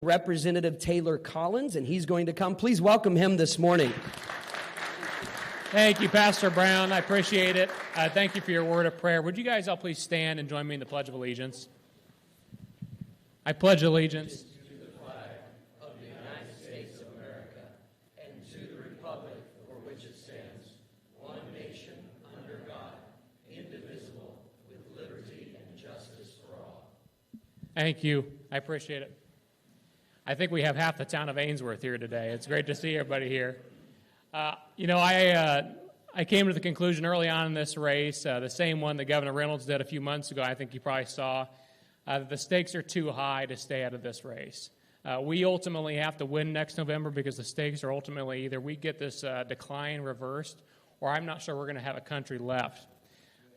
Representative Taylor Collins, and he's going to come. Please welcome him this morning. Thank you, Pastor Brown. I appreciate it. Thank you for your word of prayer. Would you guys all please stand and join me in the Pledge of Allegiance? I pledge allegiance to the flag of the United States of America and to the republic for which it stands, one nation, under God, indivisible, with liberty and justice for all. Thank you. I appreciate it. I think we have half the town of Ainsworth here today. It's great to see everybody here. I came to the conclusion early on in this race, the same one that Governor Reynolds did a few months ago, I think you probably saw, that the stakes are too high to stay out of this race. We ultimately have to win next November because the stakes are ultimately either we get this decline reversed or I'm not sure we're going to have a country left.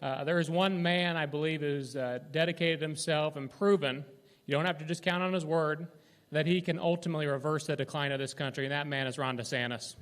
There is one man, I believe, who's dedicated himself and proven, you don't have to just count on his word, that he can ultimately reverse the decline of this country, and that man is Ron DeSantis.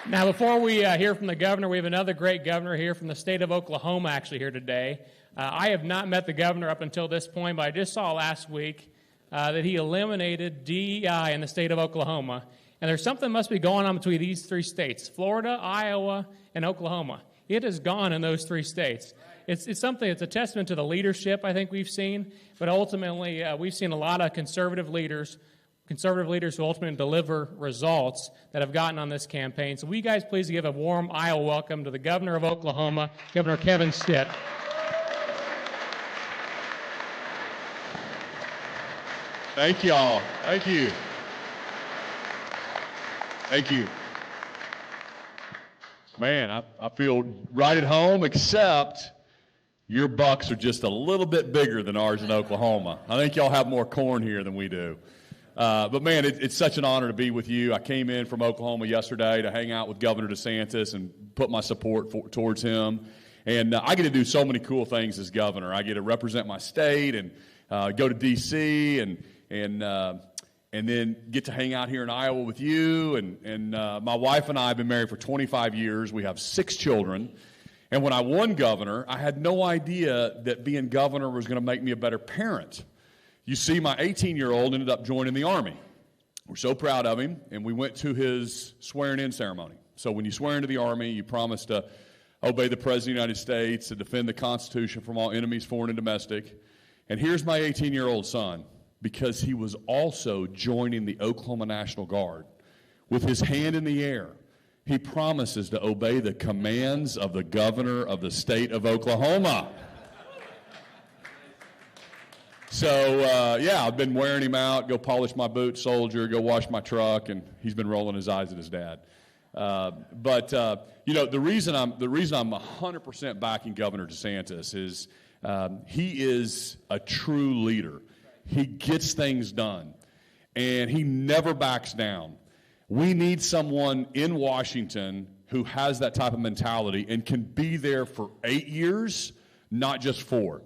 Now, before we hear from the governor, we have another great governor here from the state of Oklahoma actually here today. I have not met the governor up until this point, but I just saw last week that he eliminated DEI in the state of Oklahoma. And there's something must be going on between these three states, Florida, Iowa, and Oklahoma. It is gone in those three states. It's something, it's a testament to the leadership I think we've seen, but ultimately we've seen a lot of conservative leaders who ultimately deliver results that have gotten on this campaign. So will you guys please give a warm Iowa welcome to the governor of Oklahoma, Governor Kevin Stitt. Thank you all. Thank you. Thank you. Man, I feel right at home, except your bucks are just a little bit bigger than ours in Oklahoma. I think y'all have more corn here than we do. But man, it's such an honor to be with you. I came in from Oklahoma yesterday to hang out with Governor DeSantis and put my support towards him. And I get to do so many cool things as governor. I get to represent my state and go to D.C. and then get to hang out here in Iowa with you. And my wife and I have been married for 25 years. We have 6 children. And when I won governor, I had no idea that being governor was going to make me a better parent. You see, my 18-year-old ended up joining the Army. We're so proud of him, and we went to his swearing-in ceremony. So when you swear into the Army, you promise to obey the President of the United States, to defend the Constitution from all enemies, foreign and domestic. And here's my 18-year-old son, because he was also joining the Oklahoma National Guard. With his hand in the air, he promises to obey the commands of the governor of the state of Oklahoma. So, I've been wearing him out, go polish my boots, soldier, go wash my truck, and he's been rolling his eyes at his dad. The reason I'm 100% backing Governor DeSantis is he is a true leader. He gets things done, and he never backs down. We need someone in Washington who has that type of mentality and can be there for 8 years, not just 4.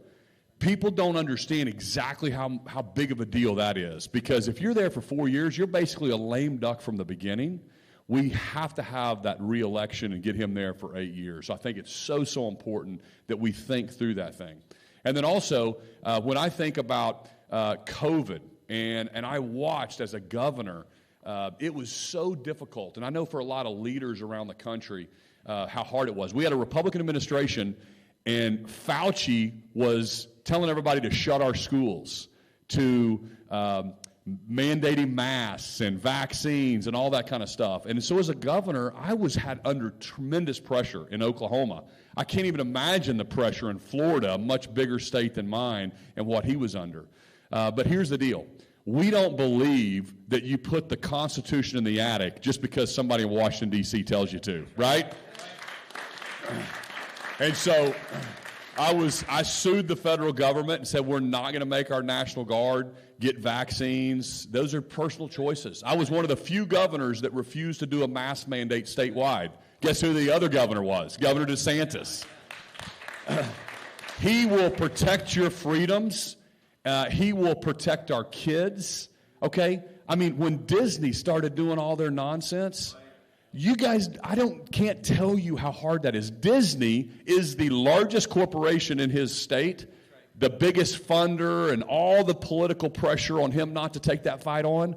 People don't understand exactly how big of a deal that is, because if you're there for 4 years, you're basically a lame duck from the beginning. We have to have that re-election and get him there for 8 years. So I think it's so important that we think through that thing. And then also, when I think about COVID, and I watched as a governor, it was so difficult. And I know for a lot of leaders around the country how hard it was. We had a Republican administration, and Fauci was telling everybody to shut our schools, to mandating masks and vaccines and all that kind of stuff. And so as a governor, I was had under tremendous pressure in Oklahoma. I can't even imagine the pressure in Florida, a much bigger state than mine, and what he was under. But here's the deal. We don't believe that you put the Constitution in the attic just because somebody in Washington, D.C. tells you to, right? And so I sued the federal government and said we're not going to make our National Guard get vaccines. Those are personal choices. I was one of the few governors that refused to do a mask mandate statewide. Guess who the other governor was? Governor DeSantis. He will protect your freedoms. He will protect our kids. Okay? I mean, when Disney started doing all their nonsense, you guys, can't tell you how hard that is. Disney is the largest corporation in his state, the biggest funder and all the political pressure on him not to take that fight on,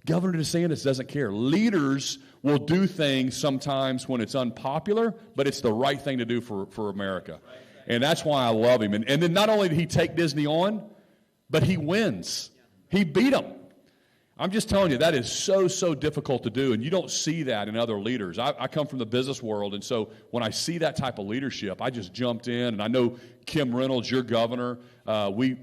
Governor DeSantis doesn't care. Leaders will do things sometimes when it's unpopular, but it's the right thing to do for America. And that's why I love him. And then not only did he take Disney on, but he wins. He beat them. I'm just telling you, that is so difficult to do, and you don't see that in other leaders. I come from the business world, and so when I see that type of leadership, I just jumped in, and I know Kim Reynolds, your governor,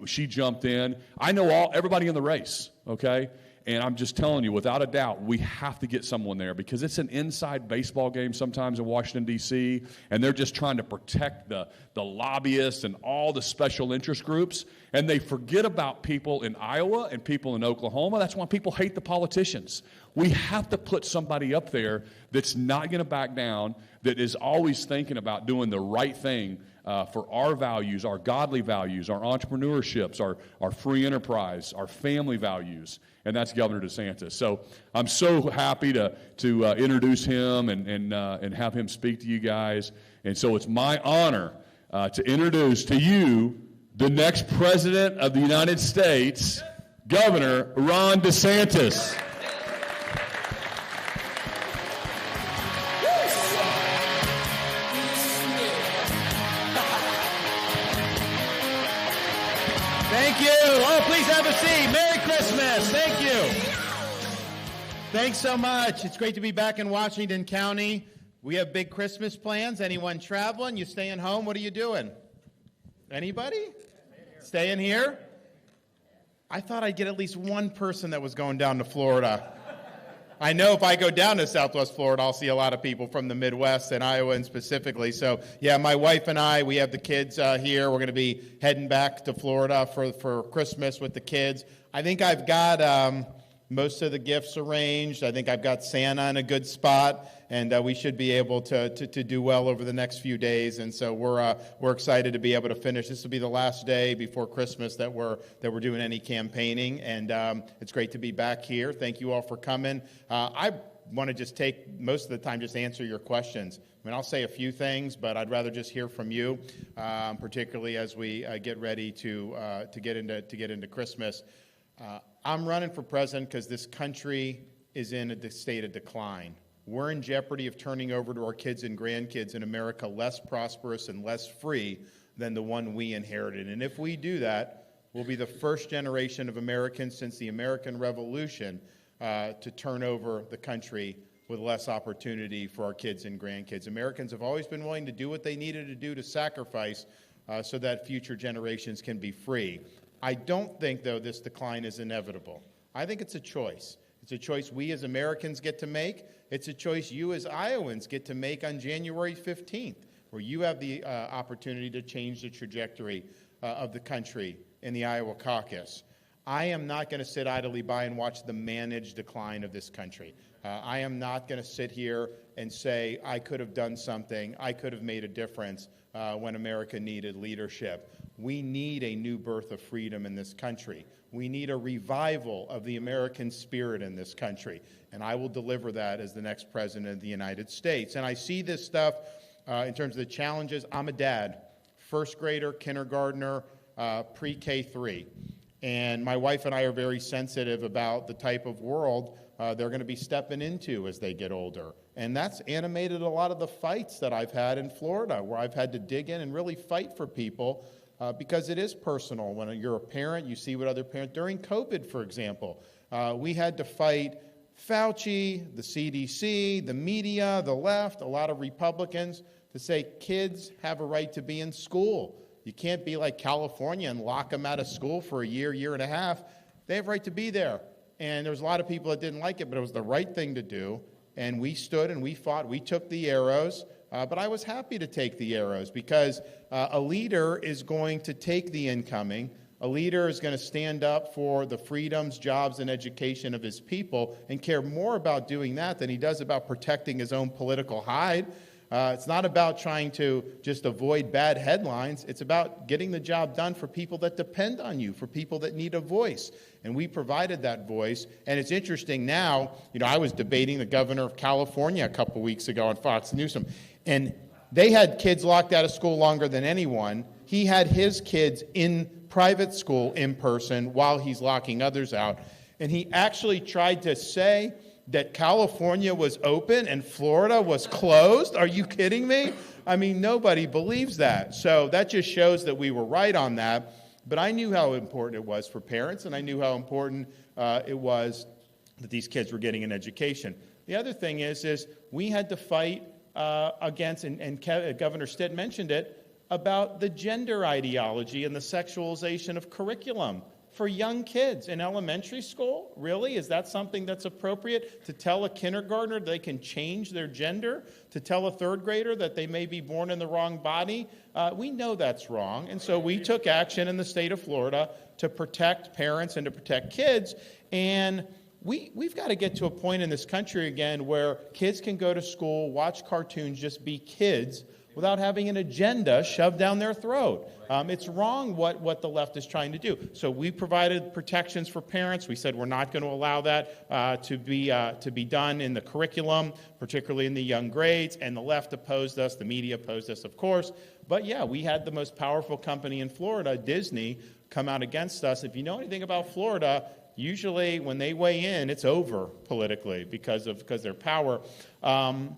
she jumped in. I know everybody in the race, okay? And I'm just telling you, without a doubt, we have to get someone there because it's an inside baseball game sometimes in Washington, D.C., and they're just trying to protect the lobbyists and all the special interest groups, and they forget about people in Iowa and people in Oklahoma. That's why people hate the politicians. We have to put somebody up there that's not going to back down, that is always thinking about doing the right thing for our values, our godly values, our entrepreneurships, our free enterprise, our family values. And that's Governor DeSantis. So I'm so happy to introduce him and have him speak to you guys. And so it's my honor to introduce to you the next President of the United States, Governor Ron DeSantis. Thank you. Oh, please have a seat. Merry Christmas. Thank you. Thanks so much. It's great to be back in Washington County. We have big Christmas plans. Anyone traveling? You staying home? What are you doing? Anybody? Staying here? I thought I'd get at least one person that was going down to Florida. I know if I go down to Southwest Florida, I'll see a lot of people from the Midwest and Iowa and specifically. So, yeah, my wife and I, we have the kids here. We're going to be heading back to Florida for Christmas with the kids. I think I've got most of the gifts arranged. I think I've got Santa in a good spot, and we should be able to do well over the next few days. And so we're excited to be able to finish. This will be the last day before Christmas that we're doing any campaigning, and it's great to be back here. Thank you all for coming. I want to just take most of the time just answer your questions. I mean, I'll say a few things, but I'd rather just hear from you, particularly as we get ready to get into Christmas. I'm running for president because this country is in a state of decline. We're in jeopardy of turning over to our kids and grandkids in America less prosperous and less free than the one we inherited. And if we do that, we'll be the first generation of Americans since the American Revolution to turn over the country with less opportunity for our kids and grandkids. Americans have always been willing to do what they needed to do to sacrifice so that future generations can be free. I don't think, though, this decline is inevitable. I think it's a choice. It's a choice we as Americans get to make. It's a choice you as Iowans get to make on January 15th, where you have the opportunity to change the trajectory of the country in the Iowa caucus. I am not going to sit idly by and watch the managed decline of this country. I am not going to sit here and say, I could have done something, I could have made a difference when America needed leadership. We need a new birth of freedom in this country. We need a revival of the American spirit in this country. And I will deliver that as the next president of the United States. And I see this stuff in terms of the challenges. I'm a dad, first grader, kindergartner, pre-K3. And my wife and I are very sensitive about the type of world they're going to be stepping into as they get older. And that's animated a lot of the fights that I've had in Florida, where I've had to dig in and really fight for people because it is personal. When you're a parent, you see what other parents, during COVID, for example, we had to fight Fauci, the CDC, the media, the left, a lot of Republicans to say kids have a right to be in school. You can't be like California and lock them out of school for a year and a half. They have a right to be there. And there's a lot of people that didn't like it, but it was the right thing to do. And we stood and we fought. We took the arrows. But I was happy to take the arrows because a leader is going to take the incoming. A leader is going to stand up for the freedoms, jobs, and education of his people and care more about doing that than he does about protecting his own political hide. It's not about trying to just avoid bad headlines. It's about getting the job done for people that depend on you, for people that need a voice. And we provided that voice. And it's interesting now, I was debating the governor of California a couple weeks ago on Fox News, and they had kids locked out of school longer than anyone, he had his kids in private school in person while he's locking others out. And he actually tried to say that California was open and Florida was closed. Are you kidding me? I mean, nobody believes that. So that just shows that we were right on that. But I knew how important it was for parents, and I knew how important it was that these kids were getting an education. The other thing is we had to fight against, and Governor Stitt mentioned it, about the gender ideology and the sexualization of curriculum for young kids in elementary school. Really? Is that something that's appropriate? To tell a kindergartner they can change their gender? To tell a third grader that they may be born in the wrong body? We know that's wrong. And so we took action in the state of Florida to protect parents and to protect kids. And we've got to get to a point in this country again where kids can go to school, watch cartoons, just be kids without having an agenda shoved down their throat. It's wrong what the left is trying to do. So we provided protections for parents. We said we're not going to allow that to be done in the curriculum, particularly in the young grades. And the left opposed us. The media opposed us, of course. But yeah, we had the most powerful company in Florida, Disney, come out against us. If you know anything about Florida, usually when they weigh in, it's over politically because their power. And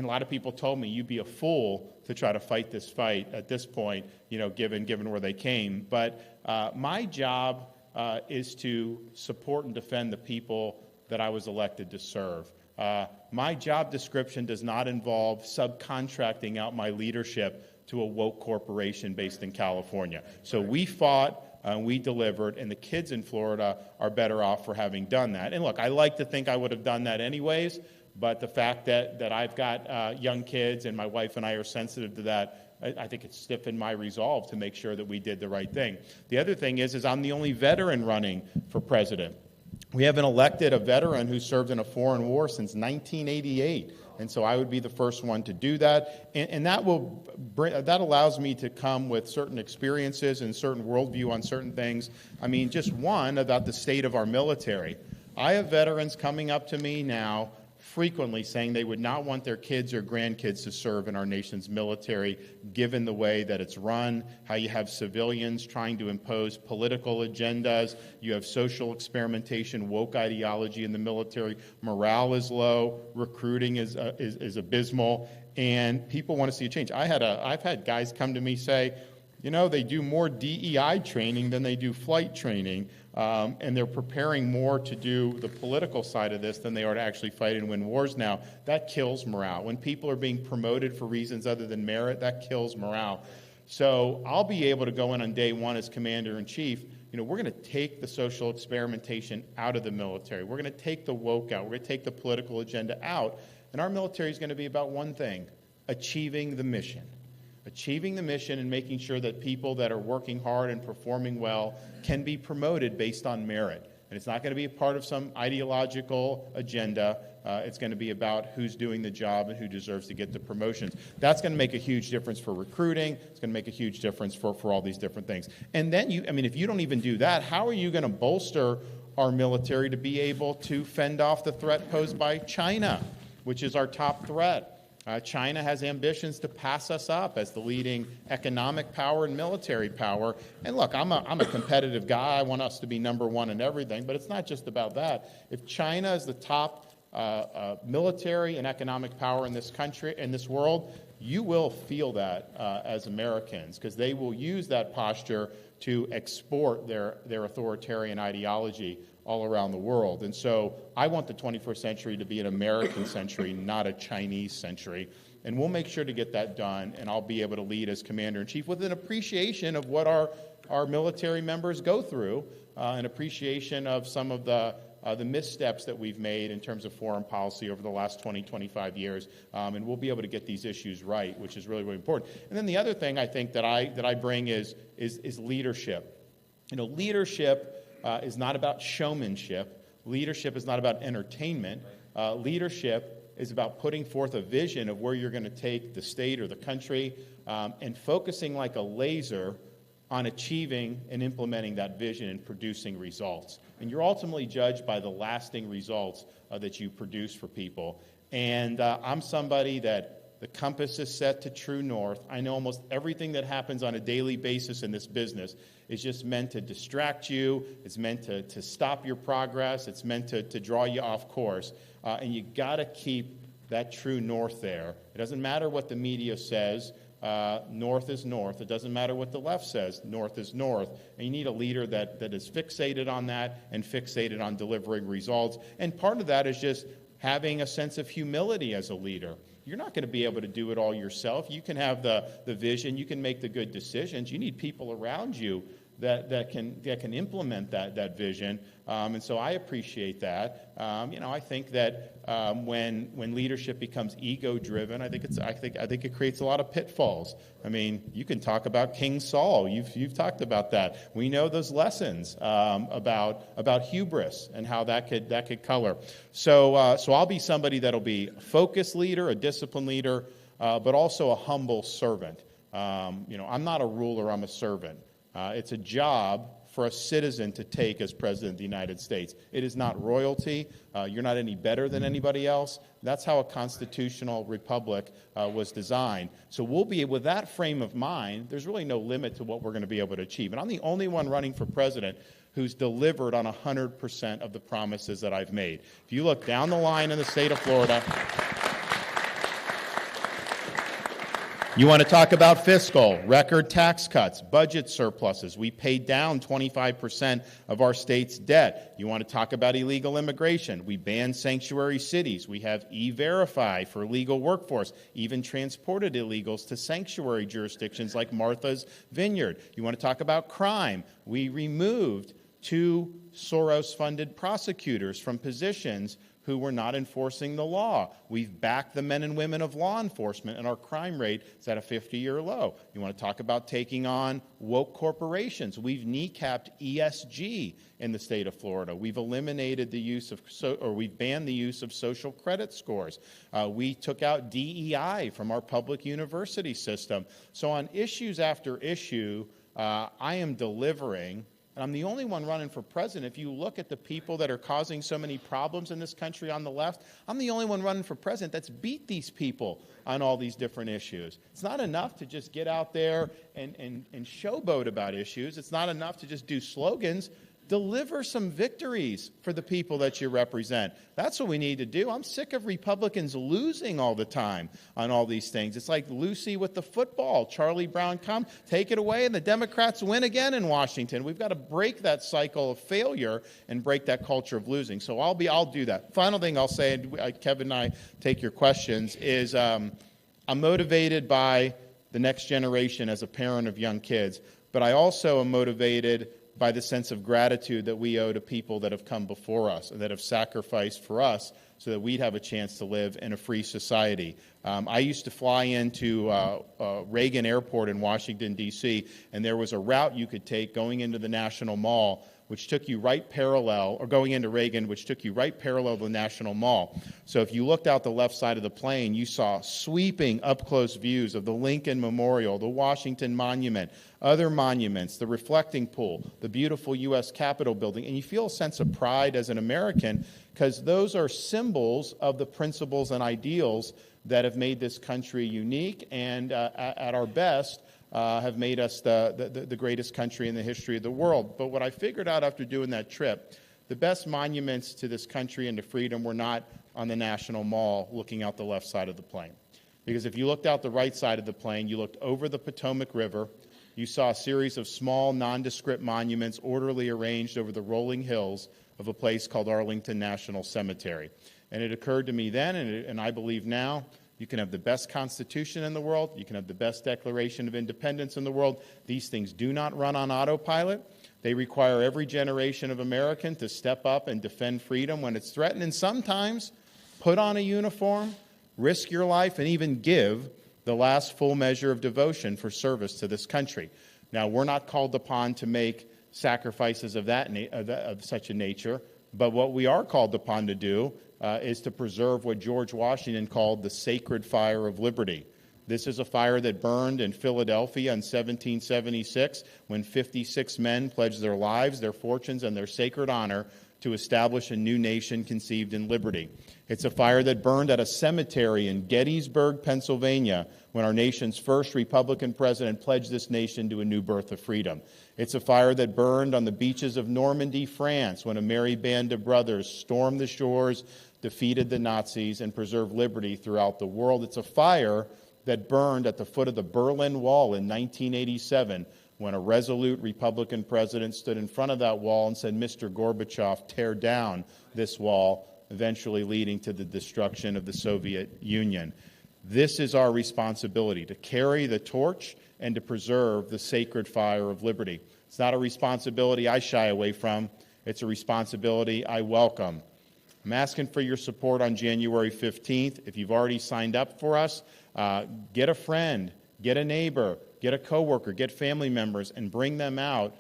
a lot of people told me you'd be a fool to try to fight this fight at this point, given where they came. But my job is to support and defend the people that I was elected to serve. My job description does not involve subcontracting out my leadership to a woke corporation based in California. So we fought. We delivered, and the kids in Florida are better off for having done that. And look, I like to think I would have done that anyways, but the fact that I've got young kids and my wife and I are sensitive to that, I think it's stiffened my resolve to make sure that we did the right thing. The other thing is I'm the only veteran running for president. We haven't elected a veteran who served in a foreign war since 1988. And so I would be the first one to do that. And that allows me to come with certain experiences and certain worldview on certain things. I mean, just one about the state of our military. I have veterans coming up to me now frequently saying they would not want their kids or grandkids to serve in our nation's military, given the way that it's run, how you have civilians trying to impose political agendas, you have social experimentation, woke ideology in the military, morale is low, recruiting is abysmal, and people want to see a change. I've had guys come to me say, they do more DEI training than they do flight training, and they're preparing more to do the political side of this than they are to actually fight and win wars now. That kills morale. When people are being promoted for reasons other than merit, that kills morale. So I'll be able to go in on day one as commander-in-chief. We're going to take the social experimentation out of the military. We're going to take the woke out. We're going to take the political agenda out. And our military is going to be about one thing: achieving the mission. Achieving the mission and making sure that people that are working hard and performing well can be promoted based on merit. And it's not going to be a part of some ideological agenda. It's going to be about who's doing the job and who deserves to get the promotions. That's going to make a huge difference for recruiting. It's going to make a huge difference for all these different things. And then, if you don't even do that, how are you going to bolster our military to be able to fend off the threat posed by China, which is our top threat? China has ambitions to pass us up as the leading economic power and military power. And look, I'm a competitive guy. I want us to be number one in everything, but it's not just about that. If China is the top military and economic power in this country, in this world, you will feel that as Americans, because they will use that posture to export their authoritarian ideology all around the world. And so I want the 21st century to be an American century, not a Chinese century. And we'll make sure to get that done, and I'll be able to lead as commander-in-chief with an appreciation of what our military members go through, an appreciation of some of the missteps that we've made in terms of foreign policy over the last 20, 25 years, and we'll be able to get these issues right, which is really, really important. And then the other thing I think that I bring is leadership. Leadership is not about showmanship. Leadership is not about entertainment. Leadership is about putting forth a vision of where you're going to take the state or the country, and focusing like a laser on achieving and implementing that vision and producing results. And you're ultimately judged by the lasting results that you produce for people. And I'm somebody that The compass is set to true north. I know almost everything that happens on a daily basis in this business is just meant to distract you. It's meant to stop your progress. It's meant to draw you off course. And you got to keep that true north there. It doesn't matter what the media says. North is north. It doesn't matter what the left says. North is north. And you need a leader that is fixated on that and fixated on delivering results. And part of that is just having a sense of humility as a leader. You're not going to be able to do it all yourself. You can have the vision. You can make the good decisions. You need people around you that can implement that vision. And so I appreciate that. I think that when leadership becomes ego-driven, I think it creates a lot of pitfalls. I mean, you can talk about King Saul. You've talked about that. We know those lessons about hubris and how that could color. So I'll be somebody that'll be a focused leader, a disciplined leader, but also a humble servant. I'm not a ruler. I'm a servant. It's a job for a citizen to take as president of the United States. It is not royalty. You're not any better than anybody else. That's how a constitutional republic was designed. So we'll be, with that frame of mind, there's really no limit to what we're going to be able to achieve. And I'm the only one running for president who's delivered on 100% of the promises that I've made. If you look down the line in the state of Florida, you want to talk about fiscal, record tax cuts, budget surpluses. We paid down 25% of our state's debt. You want to talk about illegal immigration. We banned sanctuary cities. We have E-Verify for legal workforce, even transported illegals to sanctuary jurisdictions like Martha's Vineyard. You want to talk about crime. We removed 2 Soros-funded prosecutors from positions who were not enforcing the law. We've backed the men and women of law enforcement, and our crime rate is at a 50-year low. You want to talk about taking on woke corporations. We've kneecapped ESG in the state of Florida. We've eliminated the use of, we've banned the use of social credit scores. We took out DEI from our public university system. So on issues after issue, I am delivering. I'm the only one running for president. If you look at the people that are causing so many problems in this country on the left, I'm the only one running for president that's beat these people on all these different issues. It's not enough to just get out there and showboat about issues. It's not enough to just do slogans. Deliver some victories for the people that you represent. That's what we need to do. I'm sick of Republicans losing all the time on all these things. It's like Lucy with the football. Charlie Brown, come, take it away, and the Democrats win again in Washington. We've got to break that cycle of failure and break that culture of losing. So I'll do that. Final thing I'll say, and Kevin and I take your questions, is I'm motivated by the next generation as a parent of young kids, but I also am motivated by the sense of gratitude that we owe to people that have come before us and that have sacrificed for us so that we'd have a chance to live in a free society. I used to fly into Reagan Airport in Washington, D.C., and there was a route you could take going into the National Mall, which took you right parallel, or going into Reagan, which took you right parallel to the National Mall. So if you looked out the left side of the plane, you saw sweeping up-close views of the Lincoln Memorial, the Washington Monument, other monuments, the reflecting pool, the beautiful U.S. Capitol building, and you feel a sense of pride as an American because those are symbols of the principles and ideals that have made this country unique and, at our best, have made us the greatest country in the history of the world. But what I figured out after doing that trip, the best monuments to this country and to freedom were not on the National Mall looking out the left side of the plane. Because if you looked out the right side of the plane, you looked over the Potomac River, you saw a series of small, nondescript monuments orderly arranged over the rolling hills of a place called Arlington National Cemetery. And it occurred to me then, and I believe now, you can have the best Constitution in the world. You can have the best Declaration of Independence in the world. These things do not run on autopilot. They require every generation of American to step up and defend freedom when it's threatened, and sometimes put on a uniform, risk your life, and even give the last full measure of devotion for service to this country. Now, we're not called upon to make sacrifices of such a nature, but what we are called upon to do is to preserve what George Washington called the sacred fire of liberty. This is a fire that burned in Philadelphia in 1776 when 56 men pledged their lives, their fortunes, and their sacred honor to establish a new nation conceived in liberty. It's a fire that burned at a cemetery in Gettysburg, Pennsylvania, when our nation's first Republican president pledged this nation to a new birth of freedom. It's a fire that burned on the beaches of Normandy, France, when a merry band of brothers stormed the shores, defeated the Nazis, and preserved liberty throughout the world. It's a fire that burned at the foot of the Berlin Wall in 1987, when a resolute Republican president stood in front of that wall and said, "Mr. Gorbachev, tear down this wall," eventually leading to the destruction of the Soviet Union. This is our responsibility, to carry the torch and to preserve the sacred fire of liberty. It's not a responsibility I shy away from. It's a responsibility I welcome. I'm asking for your support on January 15th. If you've already signed up for us, get a friend, get a neighbor, get a coworker, get family members, and bring them out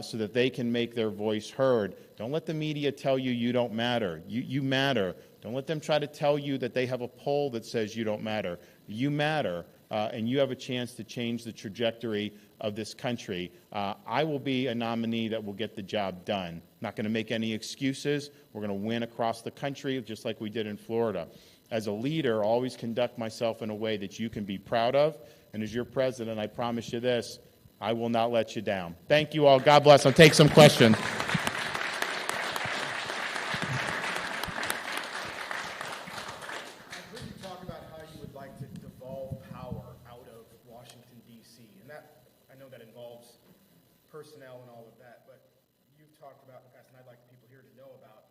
so that they can make their voice heard. Don't let the media tell you you don't matter. You matter. Don't let them try to tell you that they have a poll that says you don't matter. You matter, and you have a chance to change the trajectory of this country. I will be a nominee that will get the job done. I'm not going to make any excuses. We're going to win across the country, just like we did in Florida. As a leader, I'll always conduct myself in a way that you can be proud of. And as your president, I promise you this, I will not let you down. Thank you all. God bless. I'll take some questions. I've heard you talk about how you would like to devolve power out of Washington, D.C. And that, I know that involves personnel and all of that, but you've talked about in the past, and I'd like people here to know about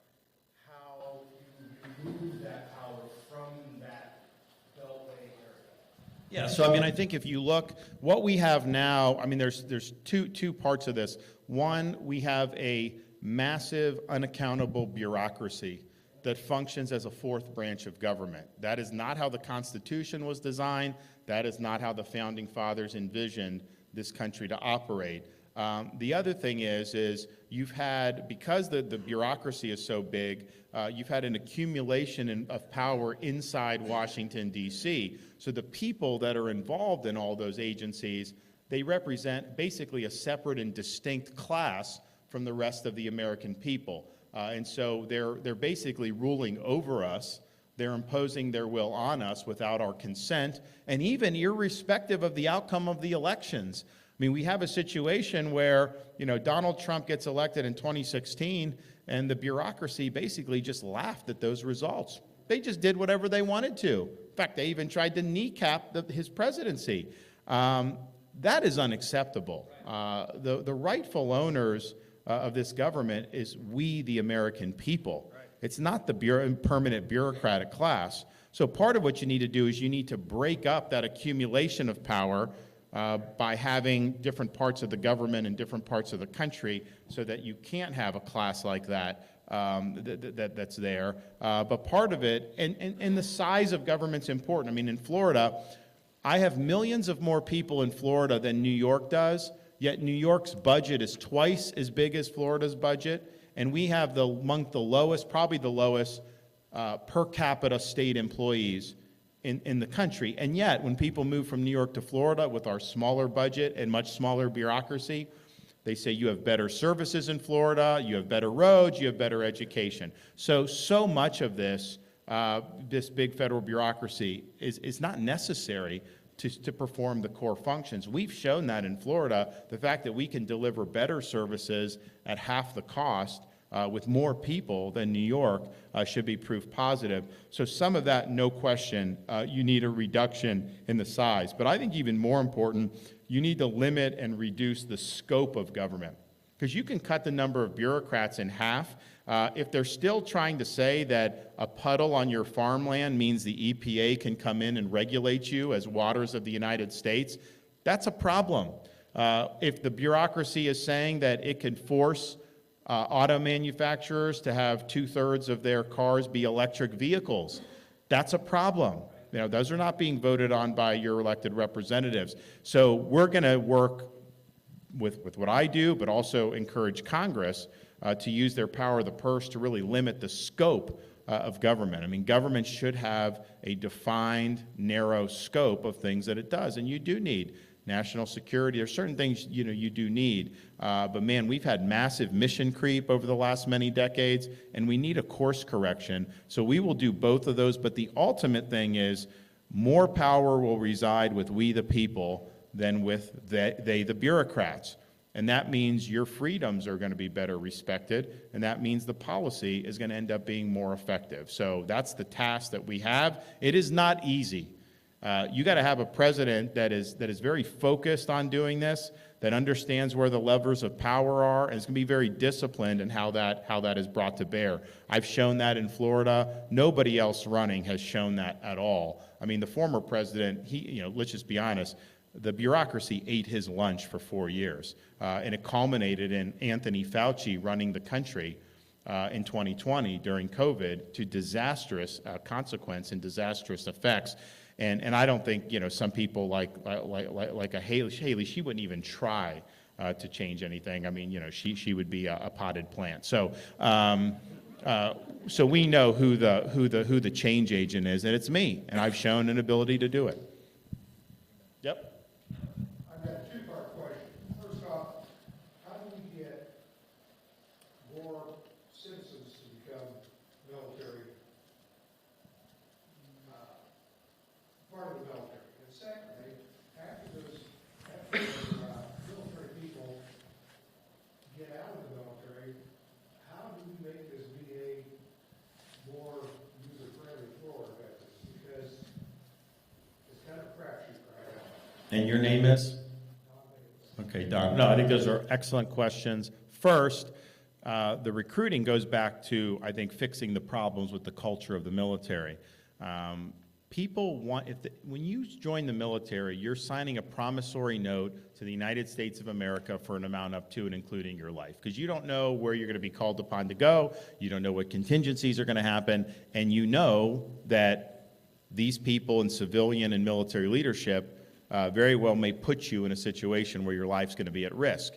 how you move that power from that beltway area. Yeah, so I mean, I think if you look, what we have now, I mean, there's two parts of this. One, we have a massive, unaccountable bureaucracy that functions as a fourth branch of government. That is not how the Constitution was designed. That is not how the Founding Fathers envisioned this country to operate. The other thing is you've had, because the bureaucracy is so big, you've had an accumulation of power inside Washington, D.C. So the people that are involved in all those agencies, they represent basically a separate and distinct class from the rest of the American people. And so they're basically ruling over us. They're imposing their will on us without our consent, and even irrespective of the outcome of the elections. I mean, we have a situation where, Donald Trump gets elected in 2016, and the bureaucracy basically just laughed at those results. They just did whatever they wanted to. In fact, they even tried to kneecap his presidency. That is unacceptable. The rightful owners of this government is we, the American people. It's not the permanent bureaucratic class. So part of what you need to do is you need to break up that accumulation of power by having different parts of the government and different parts of the country so that you can't have a class like that that's there. But part of it, and the size of government's important. I mean, in Florida, I have millions of more people in Florida than New York does, yet New York's budget is twice as big as Florida's budget, and we have among the lowest, probably the lowest per capita state employees in the country. And yet, when people move from New York to Florida with our smaller budget and much smaller bureaucracy, they say you have better services in Florida, you have better roads, you have better education. So much of this big federal bureaucracy is not necessary to perform the core functions. We've shown that in Florida. The fact that we can deliver better services at half the cost with more people than New York should be proof positive. So some of that, no question, you need a reduction in the size. But I think even more important, you need to limit and reduce the scope of government. Because you can cut the number of bureaucrats in half. If they're still trying to say that a puddle on your farmland means the EPA can come in and regulate you as waters of the United States, that's a problem. If the bureaucracy is saying that it can force auto manufacturers to have 2/3 of their cars be electric vehicles, that's a problem. Those are not being voted on by your elected representatives. So we're going to work with what I do, but also encourage Congress to use their power of the purse to really limit the scope of government. I mean, government should have a defined, narrow scope of things that it does, and you do need national security. There's certain things you do need, but man, we've had massive mission creep over the last many decades, and we need a course correction. So we will do both of those, but the ultimate thing is more power will reside with we the people than with they the bureaucrats. And that means your freedoms are going to be better respected, and that means the policy is going to end up being more effective. So that's the task that we have. It is not easy. You got to have a president that is very focused on doing this, that understands where the levers of power are, and is going to be very disciplined in how that is brought to bear. I've shown that in Florida. Nobody else running has shown that at all. I mean, the former president, let's just be honest, the bureaucracy ate his lunch for 4 years, and it culminated in Anthony Fauci running the country in 2020 during COVID to disastrous consequence and disastrous effects. And I don't think some people like a Haley, she wouldn't even try to change anything. I mean, she would be a potted plant. So so we know who the change agent is, and it's me, and I've shown an ability to do it. Yep. I've got a two-part question. First off, how do we get more citizens to become military, part of the military? And secondly, after those military people get out of the military, how do we make this VA more user-friendly for our veterans? Because it's kind of a crapshoot right now. And your name is? Okay, Don. No, I think those are excellent questions. First, the recruiting goes back to, I think, fixing the problems with the culture of the military. People want, when you join the military, you're signing a promissory note to the United States of America for an amount up to and including your life, because you don't know where you're going to be called upon to go, you don't know what contingencies are going to happen, and you know that these people in civilian and military leadership very well may put you in a situation where your life's going to be at risk.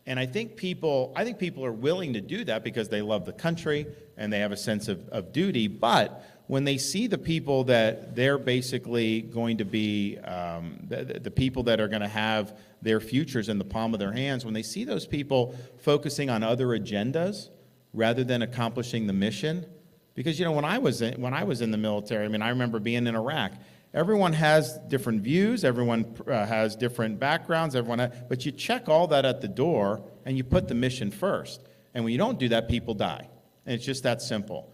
And I think people are willing to do that because they love the country and they have a sense of duty. But when they see the people that they're basically going to be, the people that are going to have their futures in the palm of their hands, when they see those people focusing on other agendas rather than accomplishing the mission, because when I was in the military, I mean, I remember being in Iraq. Everyone has different views, everyone has different backgrounds, but you check all that at the door and you put the mission first. And when you don't do that, people die. And it's just that simple.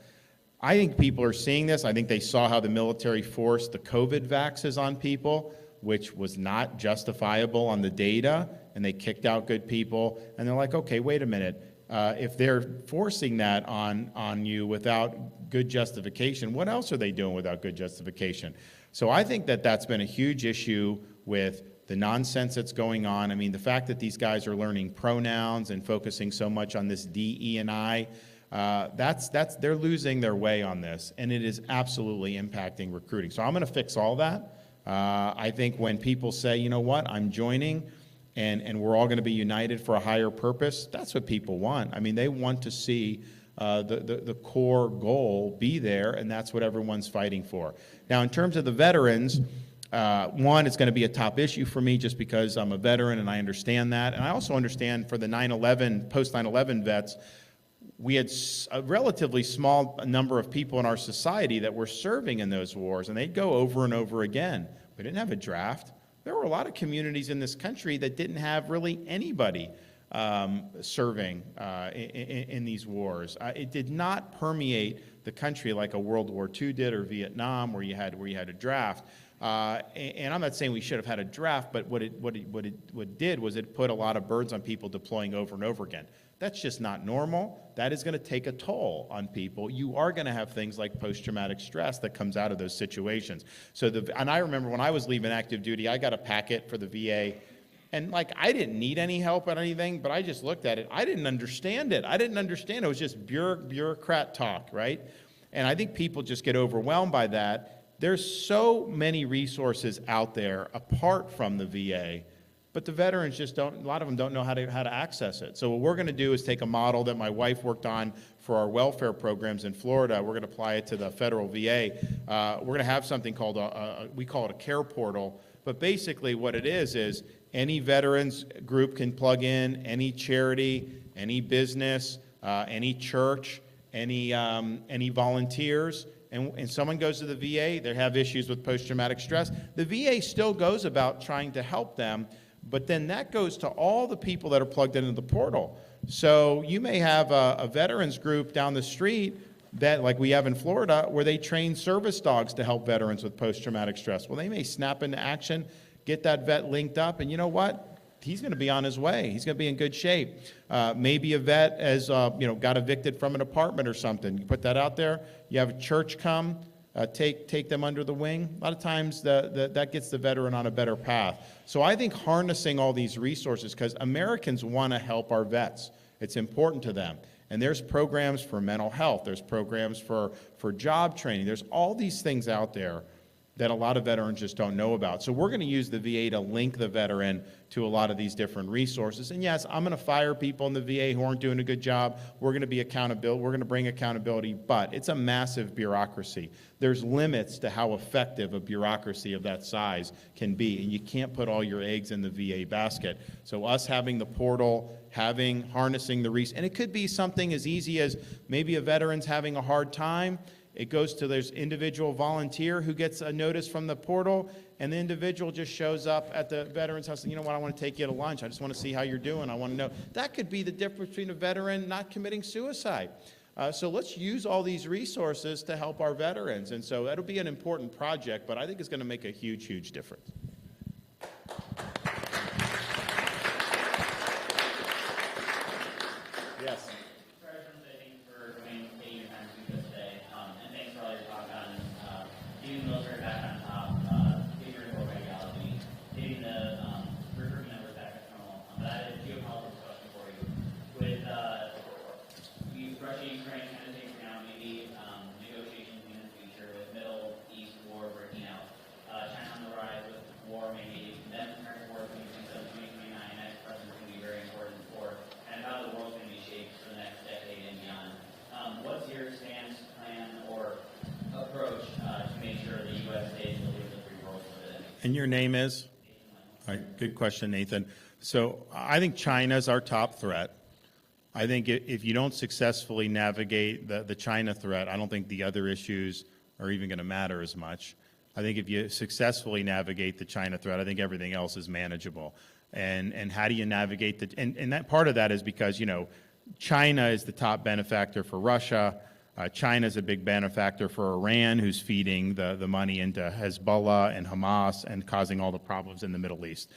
I think people are seeing this. I think they saw how the military forced the COVID vaxes on people, which was not justifiable on the data, and they kicked out good people. And they're like, okay, wait a minute. If they're forcing that on you without good justification, what else are they doing without good justification? So I think that that's been a huge issue with the nonsense that's going on. I mean, the fact that these guys are learning pronouns and focusing so much on this D, E, and I, they're losing their way on this, and it is absolutely impacting recruiting. So I'm going to fix all that. I think when people say, you know what, I'm joining, and we're all going to be united for a higher purpose, that's what people want. I mean, they want to see the core goal be there, and that's what everyone's fighting for. Now, in terms of the veterans, one, it's going to be a top issue for me just because I'm a veteran and I understand that. And I also understand for the 9/11, post 9/11 vets, we had a relatively small number of people in our society that were serving in those wars, and they'd go over and over again. We didn't have a draft. There were a lot of communities in this country that didn't have really anybody serving in these wars. It did not permeate the country like a World War II did or Vietnam, where you had a draft. And I'm not saying we should have had a draft, but what it did was it put a lot of burdens on people deploying over and over again. That's just not normal. That is going to take a toll on people. You are going to have things like post-traumatic stress that comes out of those situations. And I remember when I was leaving active duty, I got a packet for the VA. And I didn't need any help on anything, but I just looked at it. I didn't understand it. It was just bureaucrat talk, right? And I think people just get overwhelmed by that. There's so many resources out there apart from the VA but the veterans just don't, a lot of them don't know how to access it. So what we're going to do is take a model that my wife worked on for our welfare programs in Florida. We're going to apply it to the federal VA. We're going to have something called, we call it a care portal, but basically what it is any veterans group can plug in, any charity, any business, any church, any volunteers, and someone goes to the VA, they have issues with post-traumatic stress, the VA still goes about trying to help them, but then that goes to all the people that are plugged into the portal. So you may have a veterans group down the street that, like we have in Florida, where they train service dogs to help veterans with post-traumatic stress. Well, they may snap into action, get that vet linked up, and you know what? He's going to be on his way. He's going to be in good shape. Maybe a vet has got evicted from an apartment or something. You put that out there. You have a church come, take them under the wing. A lot of times that gets the veteran on a better path. So I think harnessing all these resources, because Americans want to help our vets. It's important to them. And there's programs for mental health. There's programs for job training. There's all these things out there that a lot of veterans just don't know about. So we're going to use the VA to link the veteran to a lot of these different resources. And yes, I'm going to fire people in the VA who aren't doing a good job. We're going to be accountable. We're going to bring accountability, but it's a massive bureaucracy. There's limits to how effective a bureaucracy of that size can be, and you can't put all your eggs in the VA basket. So us having the portal, harnessing the resources, and it could be something as easy as maybe a veteran's having a hard time. It goes to there's individual volunteer who gets a notice from the portal, and the individual just shows up at the veteran's house and, you know what, I want to take you to lunch. I just want to see how you're doing. I want to know. That could be the difference between a veteran not committing suicide. So let's use all these resources to help our veterans. And so that'll be an important project, but I think it's going to make a huge, huge difference. Yes. Military back on top, figuring out radiology, getting the recruitment numbers back to normal. But I have a geopolitics question for you. With Russia, Ukraine kind of things now, maybe negotiations in the future with Middle East war breaking out, China on the rise with war, maybe them preparing for 2027, 2029, next president is going to be very important for and how the world's going to be shaped for the next decade and beyond. What's your stance, plan, or approach to make sure the U.S. stays the leader of the free world today? And your name is? All right, good question, Nathan. So I think China's our top threat. I think if you don't successfully navigate the China threat, I don't think the other issues are even going to matter as much. I think if you successfully navigate the China threat, I think everything else is manageable. And how do you navigate and that part of that is because, China is the top benefactor for Russia. China is a big benefactor for Iran, who's feeding the money into Hezbollah and Hamas and causing all the problems in the Middle East.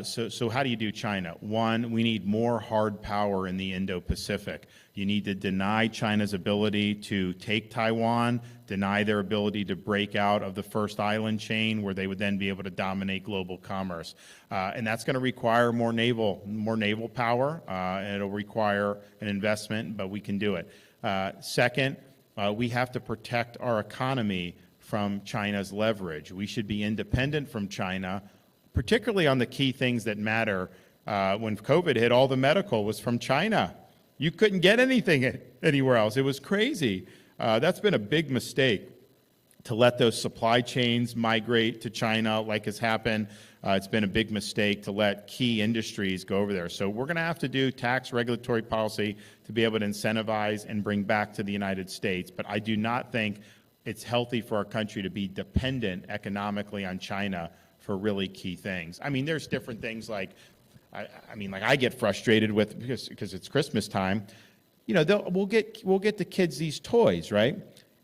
So how do you do China? One, we need more hard power in the Indo-Pacific. You need to deny China's ability to take Taiwan, deny their ability to break out of the first island chain where they would then be able to dominate global commerce. And that's going to require more naval power, and it'll require an investment, but we can do it. Second, we have to protect our economy from China's leverage. We should be independent from China, particularly on the key things that matter. When COVID hit, all the medical was from China. You couldn't get anything anywhere else. It was crazy. That's been a big mistake to let those supply chains migrate to China like has happened. It's been a big mistake to let key industries go over there. So we're going to have to do tax regulatory policy to be able to incentivize and bring back to the United States. But I do not think it's healthy for our country to be dependent economically on China for really key things. I mean, there's different things like, I get frustrated with, because it's Christmas time, we'll get the kids these toys, right?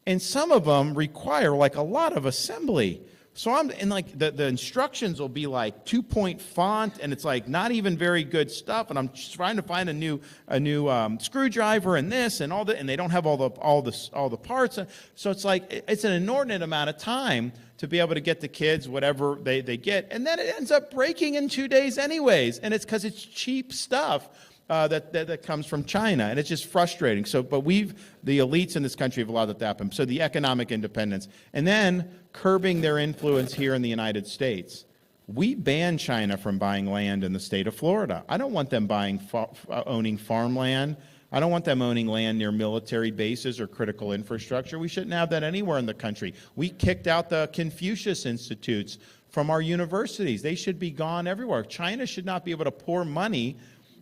And some of them require like a lot of assembly. So the instructions will be like 2-point font, and it's like not even very good stuff. And I'm trying to find a new screwdriver and this and all that, and they don't have all the parts. So it's like it's an inordinate amount of time to be able to get the kids whatever they get, and then it ends up breaking in 2 days anyways. And it's because it's cheap stuff. That comes from China, and it's just frustrating. So, but the elites in this country have allowed that to happen. So the economic independence, and then curbing their influence here in the United States. We ban China from buying land in the state of Florida. I don't want them owning farmland. I don't want them owning land near military bases or critical infrastructure. We shouldn't have that anywhere in the country. We kicked out the Confucius Institutes from our universities. They should be gone everywhere. China should not be able to pour money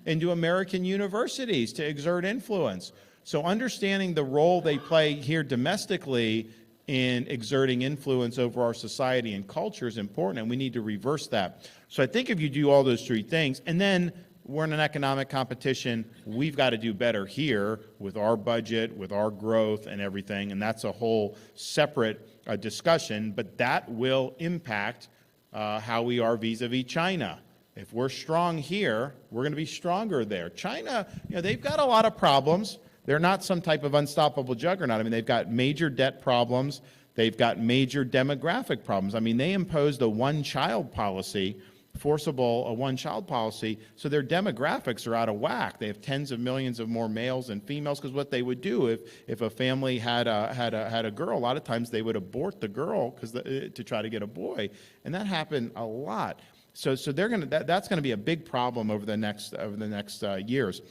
into American universities to exert influence. So understanding the role they play here domestically in exerting influence over our society and culture is important, and we need to reverse that. So I think if you do all those three things, and then we're in an economic competition, we've got to do better here with our budget, with our growth and everything, and that's a whole separate discussion, but that will impact how we are vis-a-vis China. If we're strong here, we're going to be stronger there. China, they've got a lot of problems. They're not some type of unstoppable juggernaut. I mean, they've got major debt problems. They've got major demographic problems. I mean, they imposed a one-child policy, forcible a one-child policy, so their demographics are out of whack. They have tens of millions of more males and females, because what they would do if a family had a girl, a lot of times they would abort the girl to try to get a boy, and that happened a lot. So that's going to be a big problem over the next years.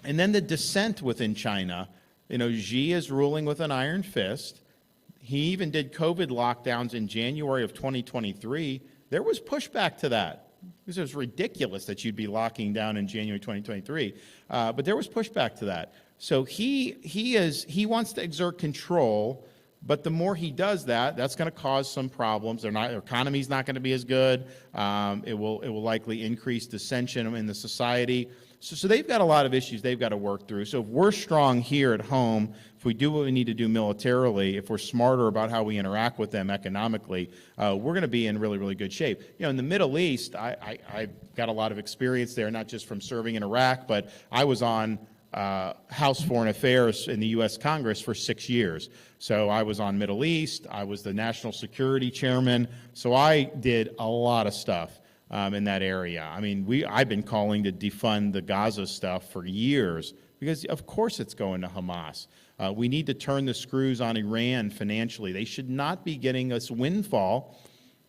And then the dissent within China. Xi is ruling with an iron fist. He even did COVID lockdowns in January of 2023. There was pushback to that. This was ridiculous that you'd be locking down in January 2023. But there was pushback to that. So he wants to exert control, but the more he does that, that's going to cause some problems. Their economy's not going to be as good. It will likely increase dissension in the society. So they've got a lot of issues they've got to work through. So if we're strong here at home, if we do what we need to do militarily, if we're smarter about how we interact with them economically, we're going to be in really, really good shape. In the Middle East, I've got a lot of experience there, not just from serving in Iraq, but I was on House Foreign Affairs in the U.S. Congress for 6 years. So I was on Middle East. I was the National Security Chairman. So I did a lot of stuff in that area. I mean, I've been calling to defund the Gaza stuff for years because, of course, it's going to Hamas. We need to turn the screws on Iran financially. They should not be getting this windfall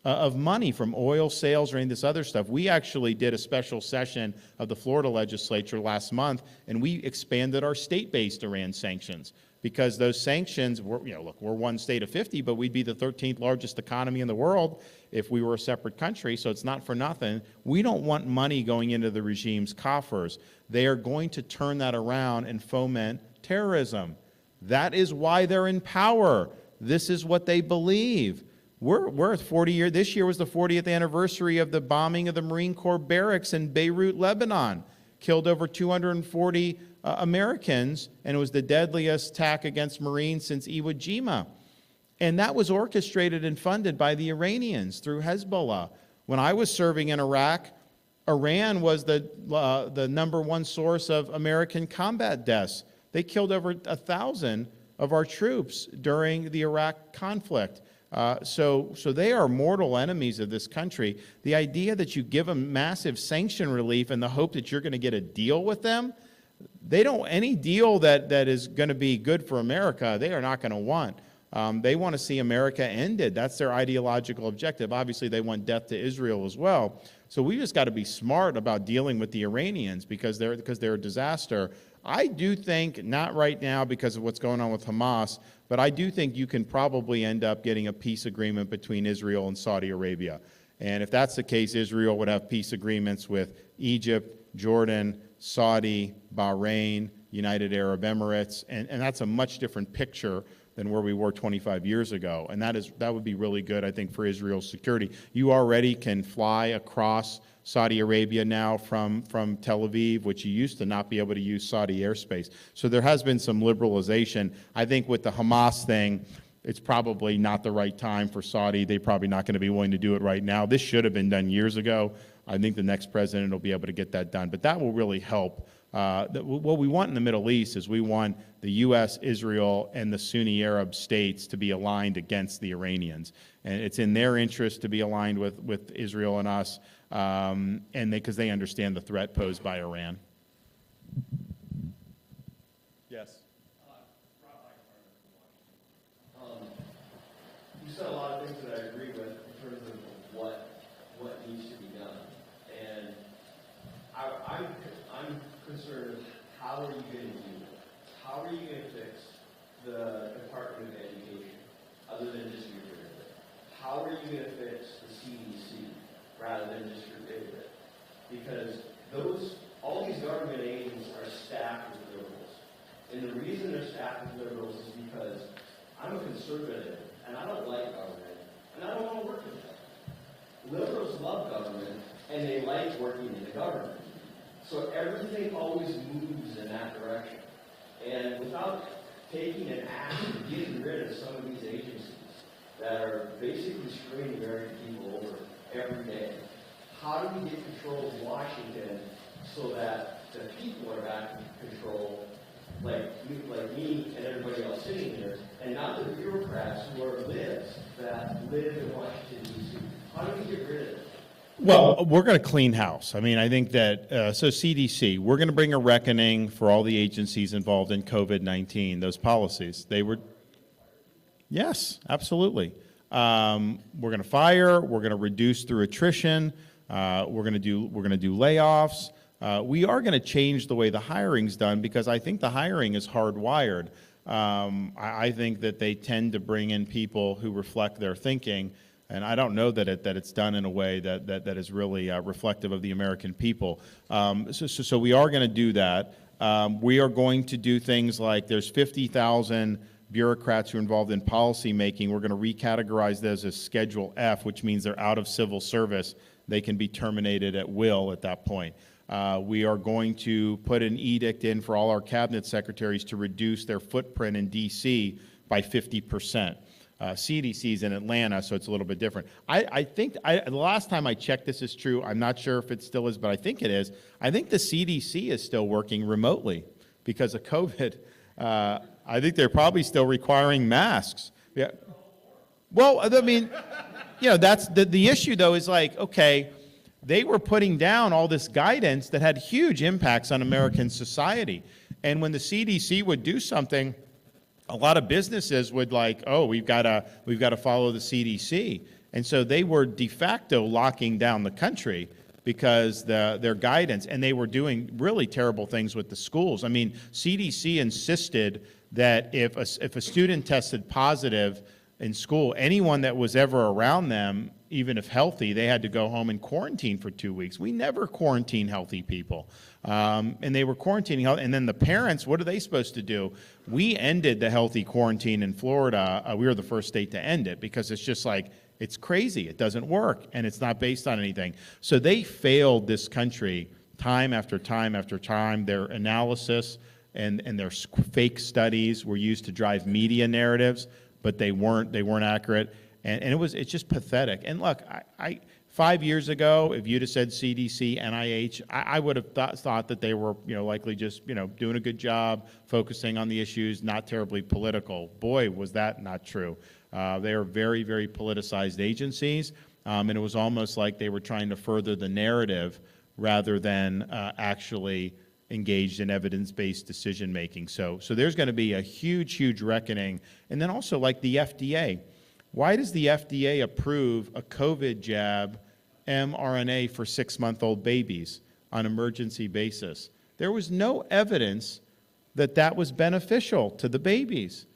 of money from oil sales or any of this other stuff. We actually did a special session of the Florida legislature last month, and we expanded our state-based Iran sanctions because those sanctions, we're one state of 50, but we'd be the 13th largest economy in the world if we were a separate country, so it's not for nothing. We don't want money going into the regime's coffers. They are going to turn that around and foment terrorism. That is why they're in power. This is what they believe. We're 40 years. This year was the 40th anniversary of the bombing of the Marine Corps barracks in Beirut, Lebanon. Killed over 240 Americans, and it was the deadliest attack against Marines since Iwo Jima. And that was orchestrated and funded by the Iranians through Hezbollah. When I was serving in Iraq, Iran was the #1 source of American combat deaths. They killed over 1,000 of our troops during the Iraq conflict. So they are mortal enemies of this country. The idea that you give them massive sanction relief in the hope that you're going to get a deal with them, any deal that is going to be good for America, they are not going to want. They want to see America ended. That's their ideological objective. Obviously, they want death to Israel as well. So we just got to be smart about dealing with the Iranians because they're a disaster. I do think, not right now because of what's going on with Hamas, but I do think you can probably end up getting a peace agreement between Israel and Saudi Arabia. And if that's the case, Israel would have peace agreements with Egypt, Jordan, Saudi, Bahrain, United Arab Emirates, and that's a much different picture than where we were 25 years ago. And that would be really good, I think, for Israel's security. You already can fly across Saudi Arabia now from Tel Aviv, which you used to not be able to use Saudi airspace. So there has been some liberalization. I think with the Hamas thing, it's probably not the right time for Saudi. They're probably not going to be willing to do it right now. This should have been done years ago. I think the next president will be able to get that done. But that will really help. What we want in the Middle East is we want the U.S., Israel, and the Sunni Arab states to be aligned against the Iranians. And it's in their interest to be aligned with Israel and us, because they understand the threat posed by Iran. Yes. You said a lot of things that I agree with in terms of what I'm concerned, how are you going to do that? How are you going to fix the Department of Education other than just get rid of it? How are you going to fix the CDC rather than just get rid of it? Because all these government agents are staffed with liberals. And the reason they're staffed with liberals is because I'm a conservative and I don't like government and I don't want to work in it. Liberals love government and they like working in the government. So everything always moves in that direction. And without taking an action, getting rid of some of these agencies that are basically screwing American people over every day, how do we get control of Washington so that the people are back in control, like me and everybody else sitting here, and not the bureaucrats who are libs that live in Washington, D.C.? How do we get rid of it? Well, we're going to clean house. I mean, I think that, so CDC, we're going to bring a reckoning for all the agencies involved in COVID-19, those policies. They were, yes, absolutely. We're going to fire, we're going to reduce through attrition, we're going to do layoffs. We are going to change the way the hiring's done because I think the hiring is hardwired. I think that they tend to bring in people who reflect their thinking. And I don't know that it's done in a way that is really reflective of the American people. So we are going to do that. We are going to do things like there's 50,000 bureaucrats who are involved in policy making. We're going to recategorize those as Schedule F, which means they're out of civil service. They can be terminated at will at that point. We are going to put an edict in for all our cabinet secretaries to reduce their footprint in D.C. by 50%. CDC's in Atlanta, so it's a little bit different. I think the last time I checked this is true. I'm not sure if it still is, but I think it is. I think the CDC is still working remotely because of COVID. I think they're probably still requiring masks. Yeah. Well, I mean, you know, that's the issue, though, is like, okay, they were putting down all this guidance that had huge impacts on American society. And when the CDC would do something, a lot of businesses would like, oh, we've got to follow the CDC. And so they were de facto locking down the country because their guidance, and they were doing really terrible things with the schools. I mean, CDC insisted that if a student tested positive in school, anyone that was ever around them, even if healthy, they had to go home and quarantine for 2 weeks. We never quarantine healthy people. And they were quarantining health. And then the parents, what are they supposed to do? We ended the healthy quarantine in Florida. We were the first state to end it because it's just like, it's crazy. It doesn't work, and it's not based on anything. So they failed this country time after time after time. Their analysis and their fake studies were used to drive media narratives, but they weren't accurate. And it's just pathetic. And look, I 5 years ago, if you'd have said CDC, NIH, I would have thought that they were, likely just, doing a good job, focusing on the issues, not terribly political. Boy, was that not true. They are very, very politicized agencies, and it was almost like they were trying to further the narrative rather than actually engaged in evidence-based decision-making. So there's going to be a huge, huge reckoning. And then also like the FDA. Why does the FDA approve a COVID jab mRNA for 6-month-old babies on emergency basis? There was no evidence that that was beneficial to the babies.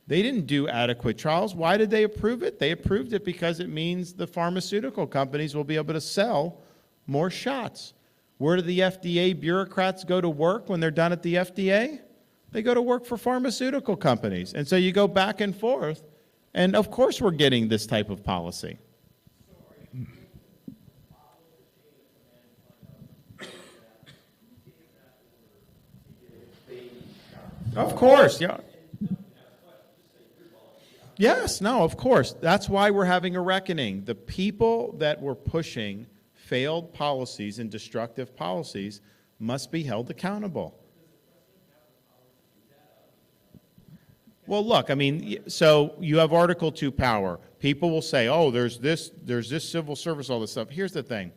They didn't do adequate trials. Why did they approve it? They approved it because it means the pharmaceutical companies will be able to sell more shots. Where do the FDA bureaucrats go to work when they're done at the FDA? They go to work for pharmaceutical companies. And so you go back and forth. And of course we're getting this type of policy. Of course, yeah. Yes, no, of course. That's why we're having a reckoning. The people that were pushing failed policies and destructive policies must be held accountable. Well, look, I mean, so you have Article 2 power. People will say, oh, there's this civil service, all this stuff. Here's the thing.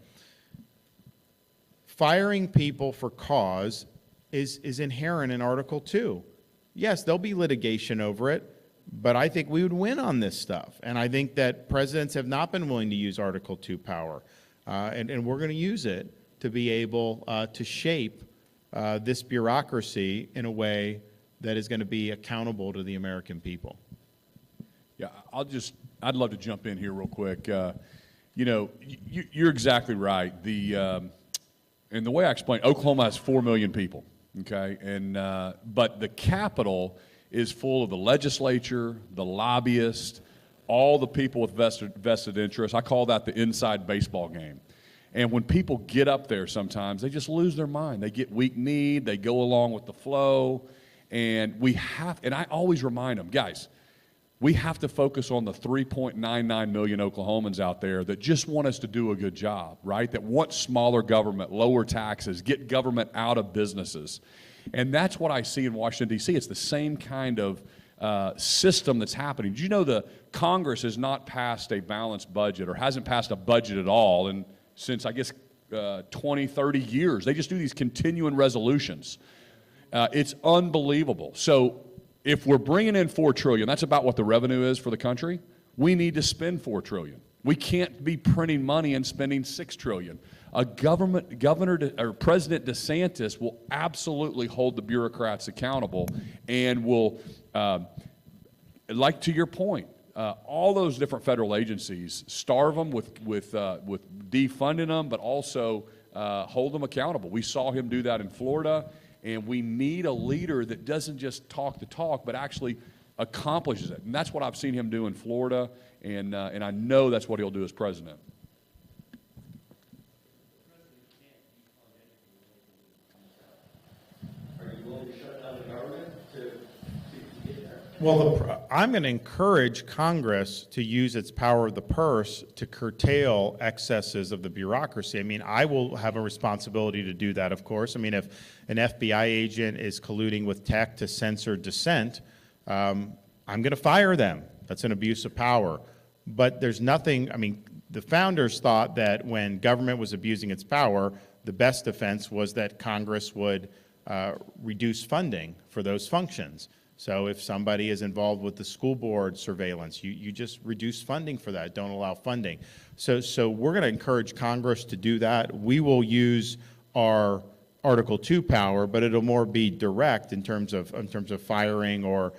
Firing people for cause is inherent in Article 2. Yes, there'll be litigation over it, but I think we would win on this stuff. And I think that presidents have not been willing to use Article 2 power. And we're going to use it to be able to shape this bureaucracy in a way that is going to be accountable to the American people. Yeah, I'd love to jump in here real quick. You're exactly right. And the way I explain, Oklahoma has 4 million people, okay? But the Capitol is full of the legislature, the lobbyists, all the people with vested interests. I call that the inside baseball game. And when people get up there sometimes, they just lose their mind. They get weak-kneed, they go along with the flow, and I always remind them, guys, we have to focus on the 3.99 million Oklahomans out there that just want us to do a good job, right? That want smaller government, lower taxes, get government out of businesses. And that's what I see in Washington, D.C. It's the same kind of system that's happening. Did you know the Congress has not passed a balanced budget or hasn't passed a budget at all since, I guess, 20, 30 years? They just do these continuing resolutions. It's unbelievable. So if we're bringing in $4 trillion, that's about what the revenue is for the country, we need to spend $4 trillion. We can't be printing money and spending $6 trillion. President DeSantis will absolutely hold the bureaucrats accountable and will, like to your point, all those different federal agencies, starve them with defunding them, but also hold them accountable. We saw him do that in Florida. And we need a leader that doesn't just talk the talk, but actually accomplishes it. And that's what I've seen him do in Florida, and I know that's what he'll do as president. Are you willing to shut down the government to get there? Well, I'm going to encourage Congress to use its power of the purse to curtail excesses of the bureaucracy. I mean, I will have a responsibility to do that, of course. I mean, if an FBI agent is colluding with tech to censor dissent, I'm going to fire them. That's an abuse of power. But there's nothing, I mean, the founders thought that when government was abusing its power, the best defense was that Congress would reduce funding for those functions. So if somebody is involved with the school board surveillance, you just reduce funding for that, don't allow funding. So we're going to encourage Congress to do that. We will use our Article 2 power, but it'll more be direct in terms of firing or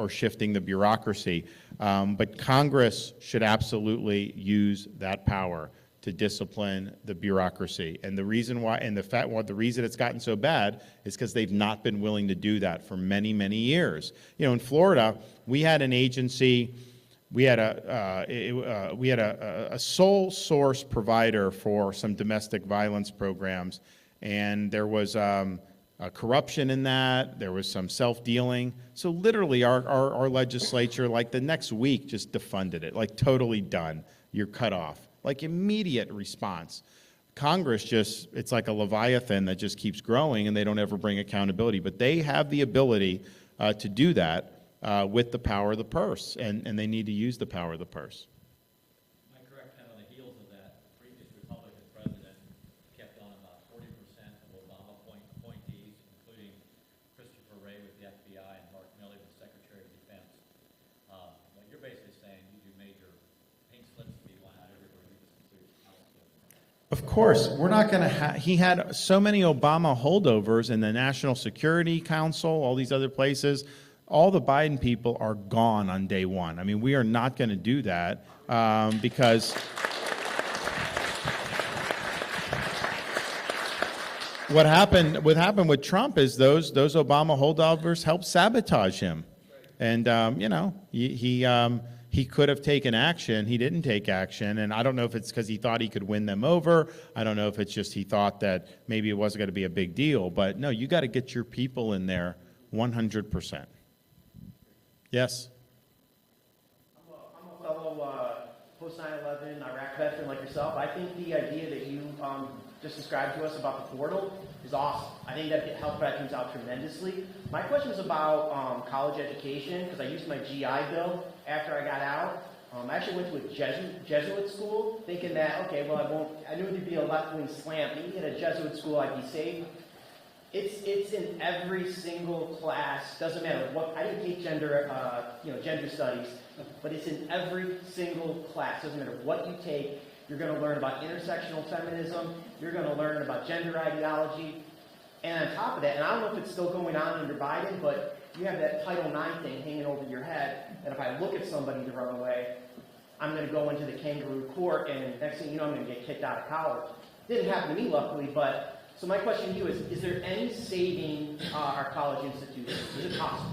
shifting the bureaucracy. But Congress should absolutely use that power to discipline the bureaucracy. And the reason why, and the reason it's gotten so bad is because they've not been willing to do that for many, many years. You know, in Florida, we had an agency, we had a sole source provider for some domestic violence programs, and there was corruption in that, there was some self-dealing. So literally our legislature, like the next week, just defunded it, like totally done. You're cut off. Like immediate response. Congress just, it's like a Leviathan that just keeps growing and they don't ever bring accountability. But they have the ability to do that with the power of the purse, and they need to use the power of the purse. Am I correct, kind of on the heels of that, the previous Republican president kept on about 40% of Obama appointees, including Christopher Wray with the FBI and Mark Milley with Secretary of Defense. What you're basically saying, you do major pink slips to people on how everybody gets considered accountable. Of course, we're not going to he had so many Obama holdovers in the National Security Council, all these other places. All the Biden people are gone on day one. I mean, we are not going to do that because what happened with Trump is those Obama holdovers helped sabotage him. And, you know, he could have taken action. He didn't take action. And I don't know if it's because he thought he could win them over. I don't know if it's just he thought that maybe it wasn't going to be a big deal. But, no, you got to get your people in there 100%. Yes? I'm a fellow post 9/11 Iraq veteran like yourself. I think the idea that you just described to us about the portal is awesome. I think that helped veterans out tremendously. My question is about college education, because I used my GI Bill after I got out. I actually went to a Jesuit school, thinking that, okay, well, I knew there'd be a left-wing slant. Maybe at a Jesuit school I'd be safe. It's in every single class. Doesn't matter what. I didn't take gender studies, but it's in every single class. Doesn't matter what you take. You're going to learn about intersectional feminism. You're going to learn about gender ideology. And on top of that, and I don't know if it's still going on under Biden, but you have that Title IX thing hanging over your head, and if I look at somebody the wrong way, I'm going to go into the kangaroo court, and next thing you know, I'm going to get kicked out of college. Didn't happen to me, luckily, but so my question to you is there any saving our college institutions? Is it possible?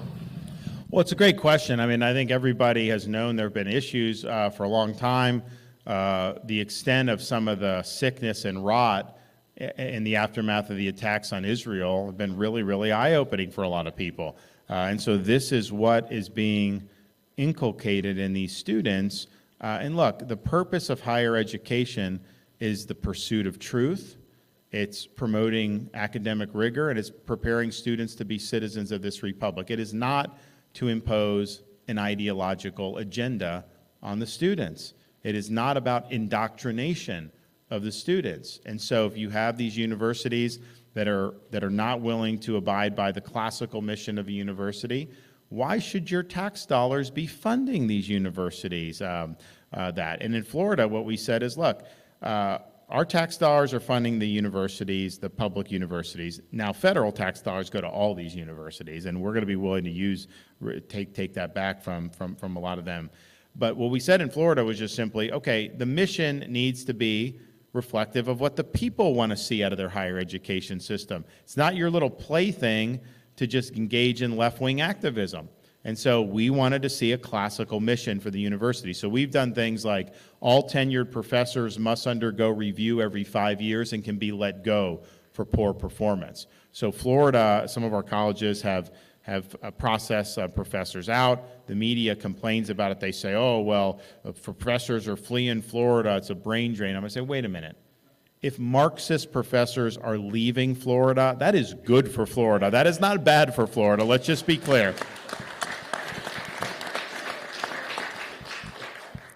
Well, it's a great question. I mean, I think everybody has known there have been issues for a long time. The extent of some of the sickness and rot in the aftermath of the attacks on Israel have been really, really eye-opening for a lot of people. And so this is what is being inculcated in these students. And look, the purpose of higher education is the pursuit of truth. It's promoting academic rigor, and it's preparing students to be citizens of this republic. It is not to impose an ideological agenda on the students. It is not about indoctrination of the students. And so if you have these universities that are not willing to abide by the classical mission of a university, why should your tax dollars be funding these universities? And in Florida, what we said is, look, our tax dollars are funding the universities, the public universities. Now, federal tax dollars go to all these universities, and we're going to be willing to take that back from a lot of them. But what we said in Florida was just simply, okay, the mission needs to be reflective of what the people want to see out of their higher education system. It's not your little plaything to just engage in left-wing activism. And so we wanted to see a classical mission for the university. So we've done things like all tenured professors must undergo review every 5 years and can be let go for poor performance. So Florida, some of our colleges have processed professors out. The media complains about it. They say, oh, well, professors are fleeing Florida. It's a brain drain. I'm going to say, wait a minute. If Marxist professors are leaving Florida, that is good for Florida. That is not bad for Florida. Let's just be clear.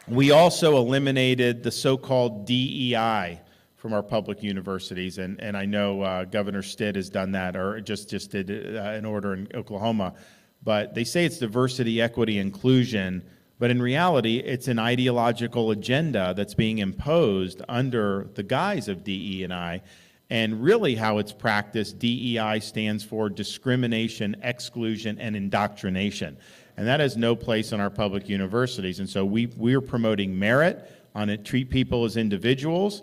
We also eliminated the so-called DEI from our public universities, and I know Governor Stitt has done that, or just did an order in Oklahoma. But they say it's diversity, equity, inclusion, but in reality, it's an ideological agenda that's being imposed under the guise of DE&I. And really how it's practiced, DEI stands for discrimination, exclusion, and indoctrination. And that has no place in our public universities. And so we're promoting merit on it, treat people as individuals,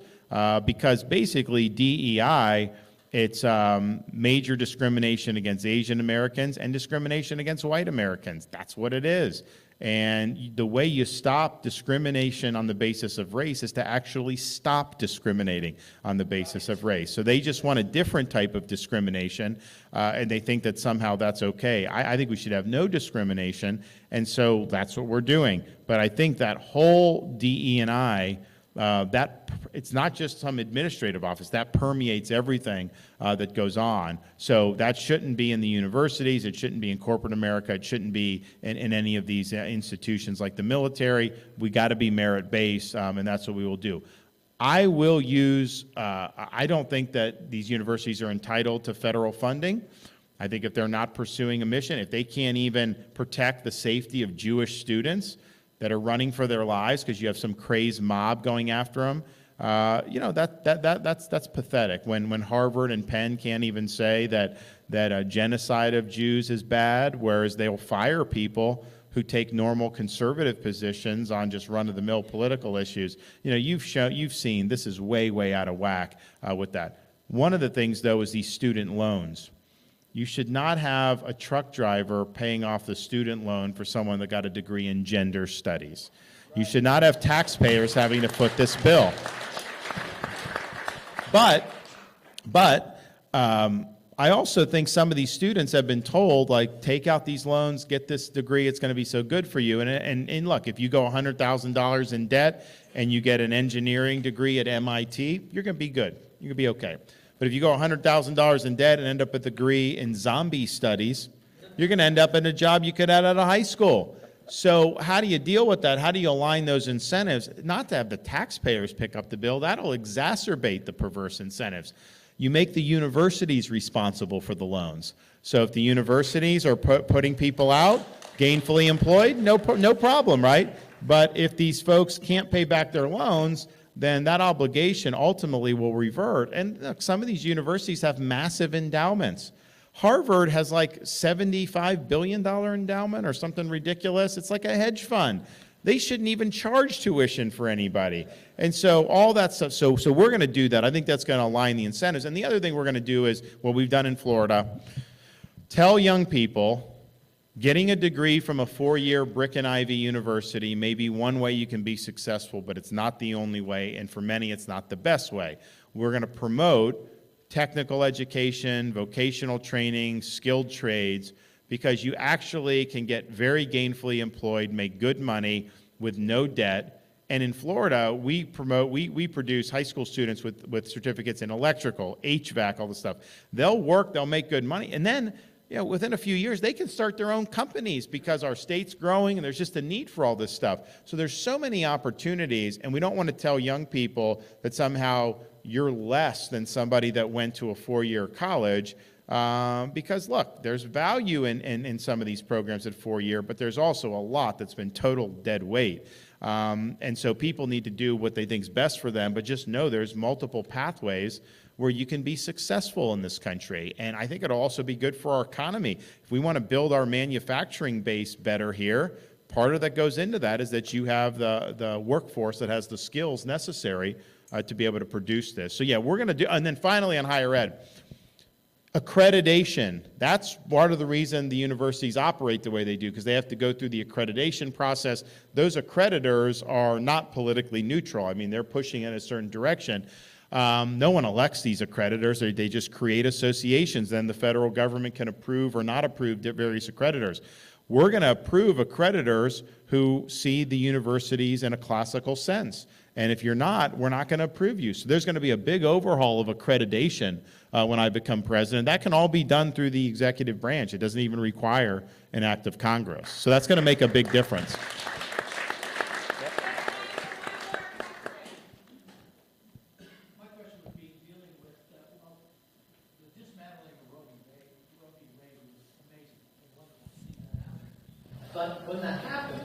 because basically DEI, it's major discrimination against Asian Americans and discrimination against white Americans. That's what it is. And the way you stop discrimination on the basis of race is to actually stop discriminating on the basis of race. So they just want a different type of discrimination, and they think that somehow that's okay. I think we should have no discrimination, and so that's what we're doing. But I think that whole DE&I, it's not just some administrative office. That permeates everything that goes on. So that shouldn't be in the universities. It shouldn't be in corporate America. It shouldn't be in any of these institutions like the military. We got to be merit-based, and that's what we will do. I will use, I don't think that these universities are entitled to federal funding. I think if they're not pursuing a mission, if they can't even protect the safety of Jewish students that are running for their lives because you have some crazed mob going after them, that's pathetic. When Harvard and Penn can't even say that a genocide of Jews is bad, whereas they'll fire people who take normal conservative positions on just run-of-the-mill political issues. You've seen this is way out of whack with that. One of the things, though, is these student loans. You should not have a truck driver paying off the student loan for someone that got a degree in gender studies. You should not have taxpayers having to foot this bill. But I also think some of these students have been told, like, take out these loans, get this degree, it's going to be so good for you. And look, if you go $100,000 in debt and you get an engineering degree at MIT, you're going to be good. You're going to be okay. But if you go $100,000 in debt and end up with a degree in zombie studies, you're going to end up in a job you could have out of high school. So how do you deal with that? How do you align those incentives? Not to have the taxpayers pick up the bill. That'll exacerbate the perverse incentives. You make the universities responsible for the loans. So if the universities are putting people out, gainfully employed, no problem, right? But if these folks can't pay back their loans, then that obligation ultimately will revert. And look, some of these universities have massive endowments. Harvard has like $75 billion endowment or something ridiculous. It's like a hedge fund. They shouldn't even charge tuition for anybody. And so all that stuff, so we're going to do that. I think that's going to align the incentives. And the other thing we're going to do is what we've done in Florida. Tell young people getting a degree from a 4-year brick and ivy university may be one way you can be successful, but it's not the only way, and for many it's not the best way. We're going to promote technical education, vocational training, skilled trades, because you actually can get very gainfully employed, make good money with no debt. And in Florida, we produce high school students with certificates in electrical, HVAC, all this stuff. They'll work, they'll make good money, and then within a few years, they can start their own companies because our state's growing and there's just a need for all this stuff. So there's so many opportunities, and we don't want to tell young people that somehow you're less than somebody that went to a 4-year college because, look, there's value in some of these programs at 4-year, but there's also a lot that's been total dead weight. And so people need to do what they think is best for them, but just know there's multiple pathways where you can be successful in this country. And I think it'll also be good for our economy. If we want to build our manufacturing base better here, part of that goes into that is that you have the workforce that has the skills necessary to be able to produce this. So yeah, we're going to do, and then finally on higher ed, accreditation. That's part of the reason the universities operate the way they do, because they have to go through the accreditation process. Those accreditors are not politically neutral. I mean, they're pushing in a certain direction. No one elects these accreditors. They just create associations. Then the federal government can approve or not approve various accreditors. We're going to approve accreditors who see the universities in a classical sense. And if you're not, we're not going to approve you. So there's going to be a big overhaul of accreditation when I become president. That can all be done through the executive branch. It doesn't even require an act of Congress. So that's going to make a big difference. But when that happened,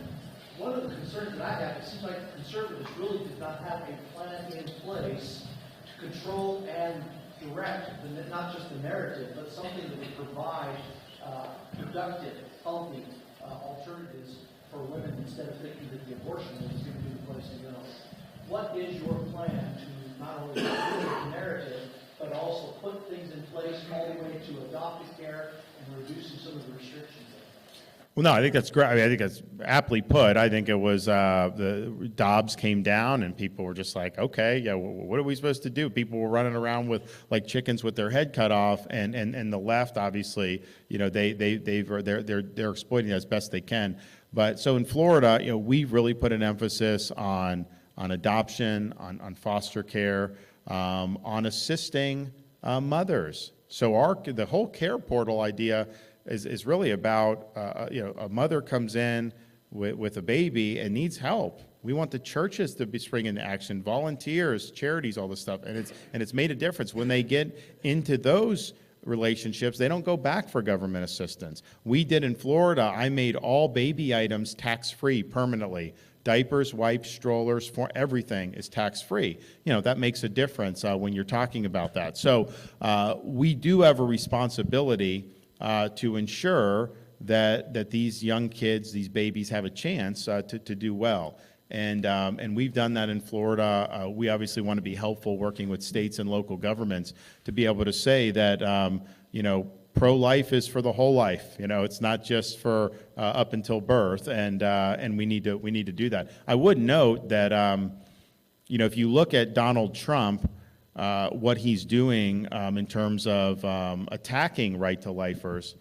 one of the concerns that I have, it seems like conservatives really did not have a plan in place to control and direct, not just the narrative, but something that would provide productive, healthy alternatives for women instead of thinking that the abortion was going to be the place to go. What is your plan to not only create the narrative, but also put things in place all the way to adopted care and reducing some of the restrictions? Well, no, I think that's great. I mean, I think that's aptly put. I think it was the Dobbs came down and people were just like, okay, yeah, what are we supposed to do? People were running around with like chickens with their head cut off, and the left, obviously, they're exploiting it as best they can. But so in Florida, we've really put an emphasis on adoption, on foster care, on assisting mothers. So the whole care portal idea is really about, a mother comes in with a baby and needs help. We want the churches to be spring into action, volunteers, charities, all this stuff, and it's made a difference. When they get into those relationships, they don't go back for government assistance. We did in Florida. I made all baby items tax-free permanently. Diapers, wipes, strollers, for everything is tax-free. That makes a difference when you're talking about that. So we do have a responsibility to ensure that these young kids, these babies, have a chance to do well. And we've done that in Florida. We obviously want to be helpful working with states and local governments to be able to say that, pro-life is for the whole life. It's not just for up until birth, and we need to do that. I would note that, if you look at Donald Trump, what he's doing in terms of attacking right-to-lifers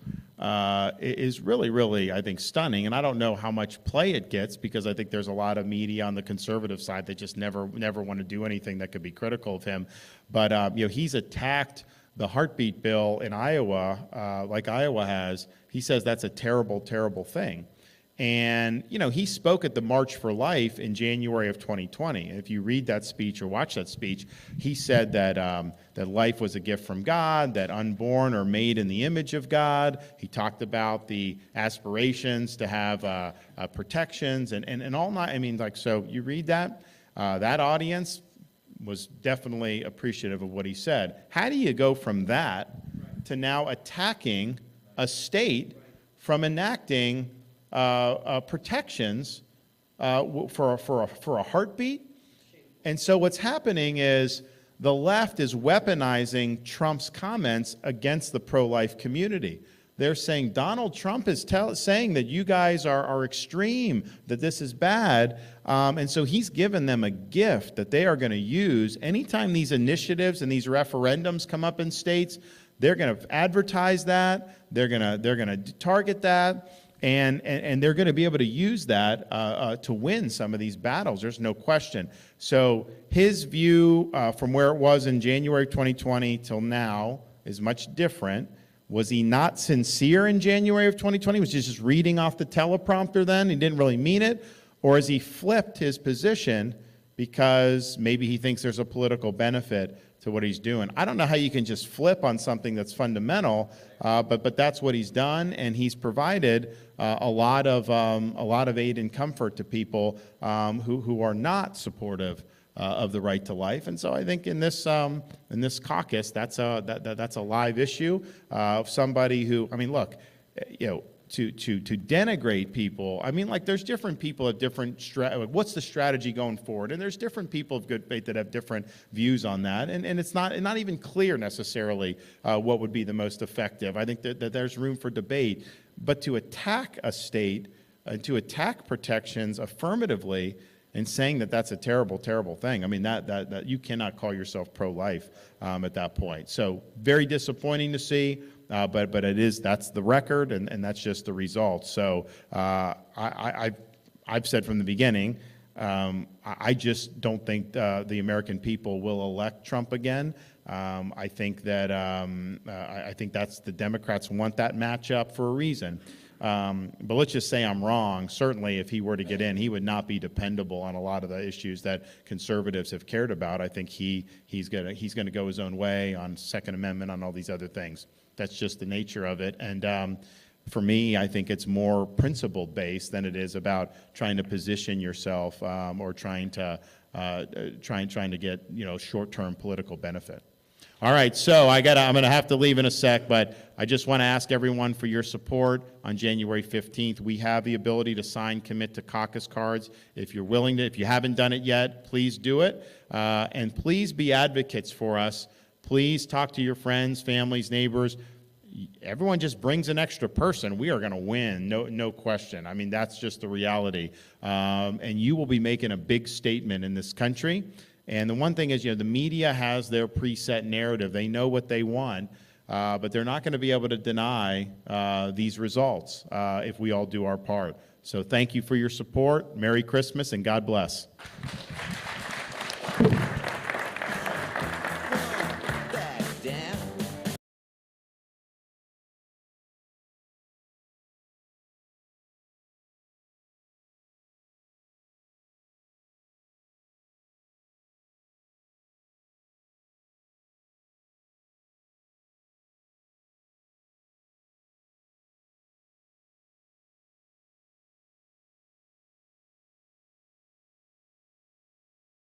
is really, really, I think, stunning. And I don't know how much play it gets because I think there's a lot of media on the conservative side that just never want to do anything that could be critical of him. But, he's attacked the heartbeat bill in Iowa, like Iowa has. He says that's a terrible, terrible thing. And, he spoke at the March for Life in January of 2020. And if you read that speech or watch that speech, he said that that life was a gift from God, that unborn are made in the image of God. He talked about the aspirations to have protections and all. So you read that, that audience, was definitely appreciative of what he said. How do you go from that to now attacking a state from enacting protections for a heartbeat? And so what's happening is the left is weaponizing Trump's comments against the pro-life community. They're saying Donald Trump is saying that you guys are extreme, that this is bad. And so he's given them a gift that they are going to use. Anytime these initiatives and these referendums come up in states, they're going to advertise that. They're going to target that. And they're going to be able to use that to win some of these battles. There's no question. So his view from where it was in January 2020 till now is much different. Was he not sincere in January of 2020? Was he just reading off the teleprompter then? He didn't really mean it? Or has he flipped his position because maybe he thinks there's a political benefit to what he's doing? I don't know how you can just flip on something that's fundamental, but that's what he's done, and he's provided a lot of aid and comfort to people who are not supportive of the right to life. And so I think in this caucus, that's a live issue of somebody who, I mean, look, to denigrate people. I mean, like, there's different people at different what's the strategy going forward? And there's different people of good faith that have different views on that. And it's not even clear necessarily what would be the most effective. I think that there's room for debate. But to attack a state and to attack protections affirmatively and saying that that's a terrible, terrible thing. I mean, that you cannot call yourself pro-life at that point. So very disappointing to see, but that's the record, and that's just the result. So I've said from the beginning, I just don't think the American people will elect Trump again. I think that's the Democrats want that matchup for a reason. But let's just say I'm wrong. Certainly, if he were to get in, he would not be dependable on a lot of the issues that conservatives have cared about. I think he's gonna go his own way on Second Amendment, on all these other things. That's just the nature of it. And for me, I think it's more principle based than it is about trying to position yourself or trying to get short-term political benefit. All right, so I'm going to have to leave in a sec, but I just want to ask everyone for your support on January 15th. We have the ability to sign commit to caucus cards. If you're willing to, if you haven't done it yet, please do it. And please be advocates for us. Please talk to your friends, families, neighbors. Everyone just brings an extra person. We are going to win, no question. I mean, that's just the reality. And you will be making a big statement in this country. And the one thing is, the media has their preset narrative. They know what they want, but they're not going to be able to deny these results if we all do our part. So thank you for your support. Merry Christmas and God bless.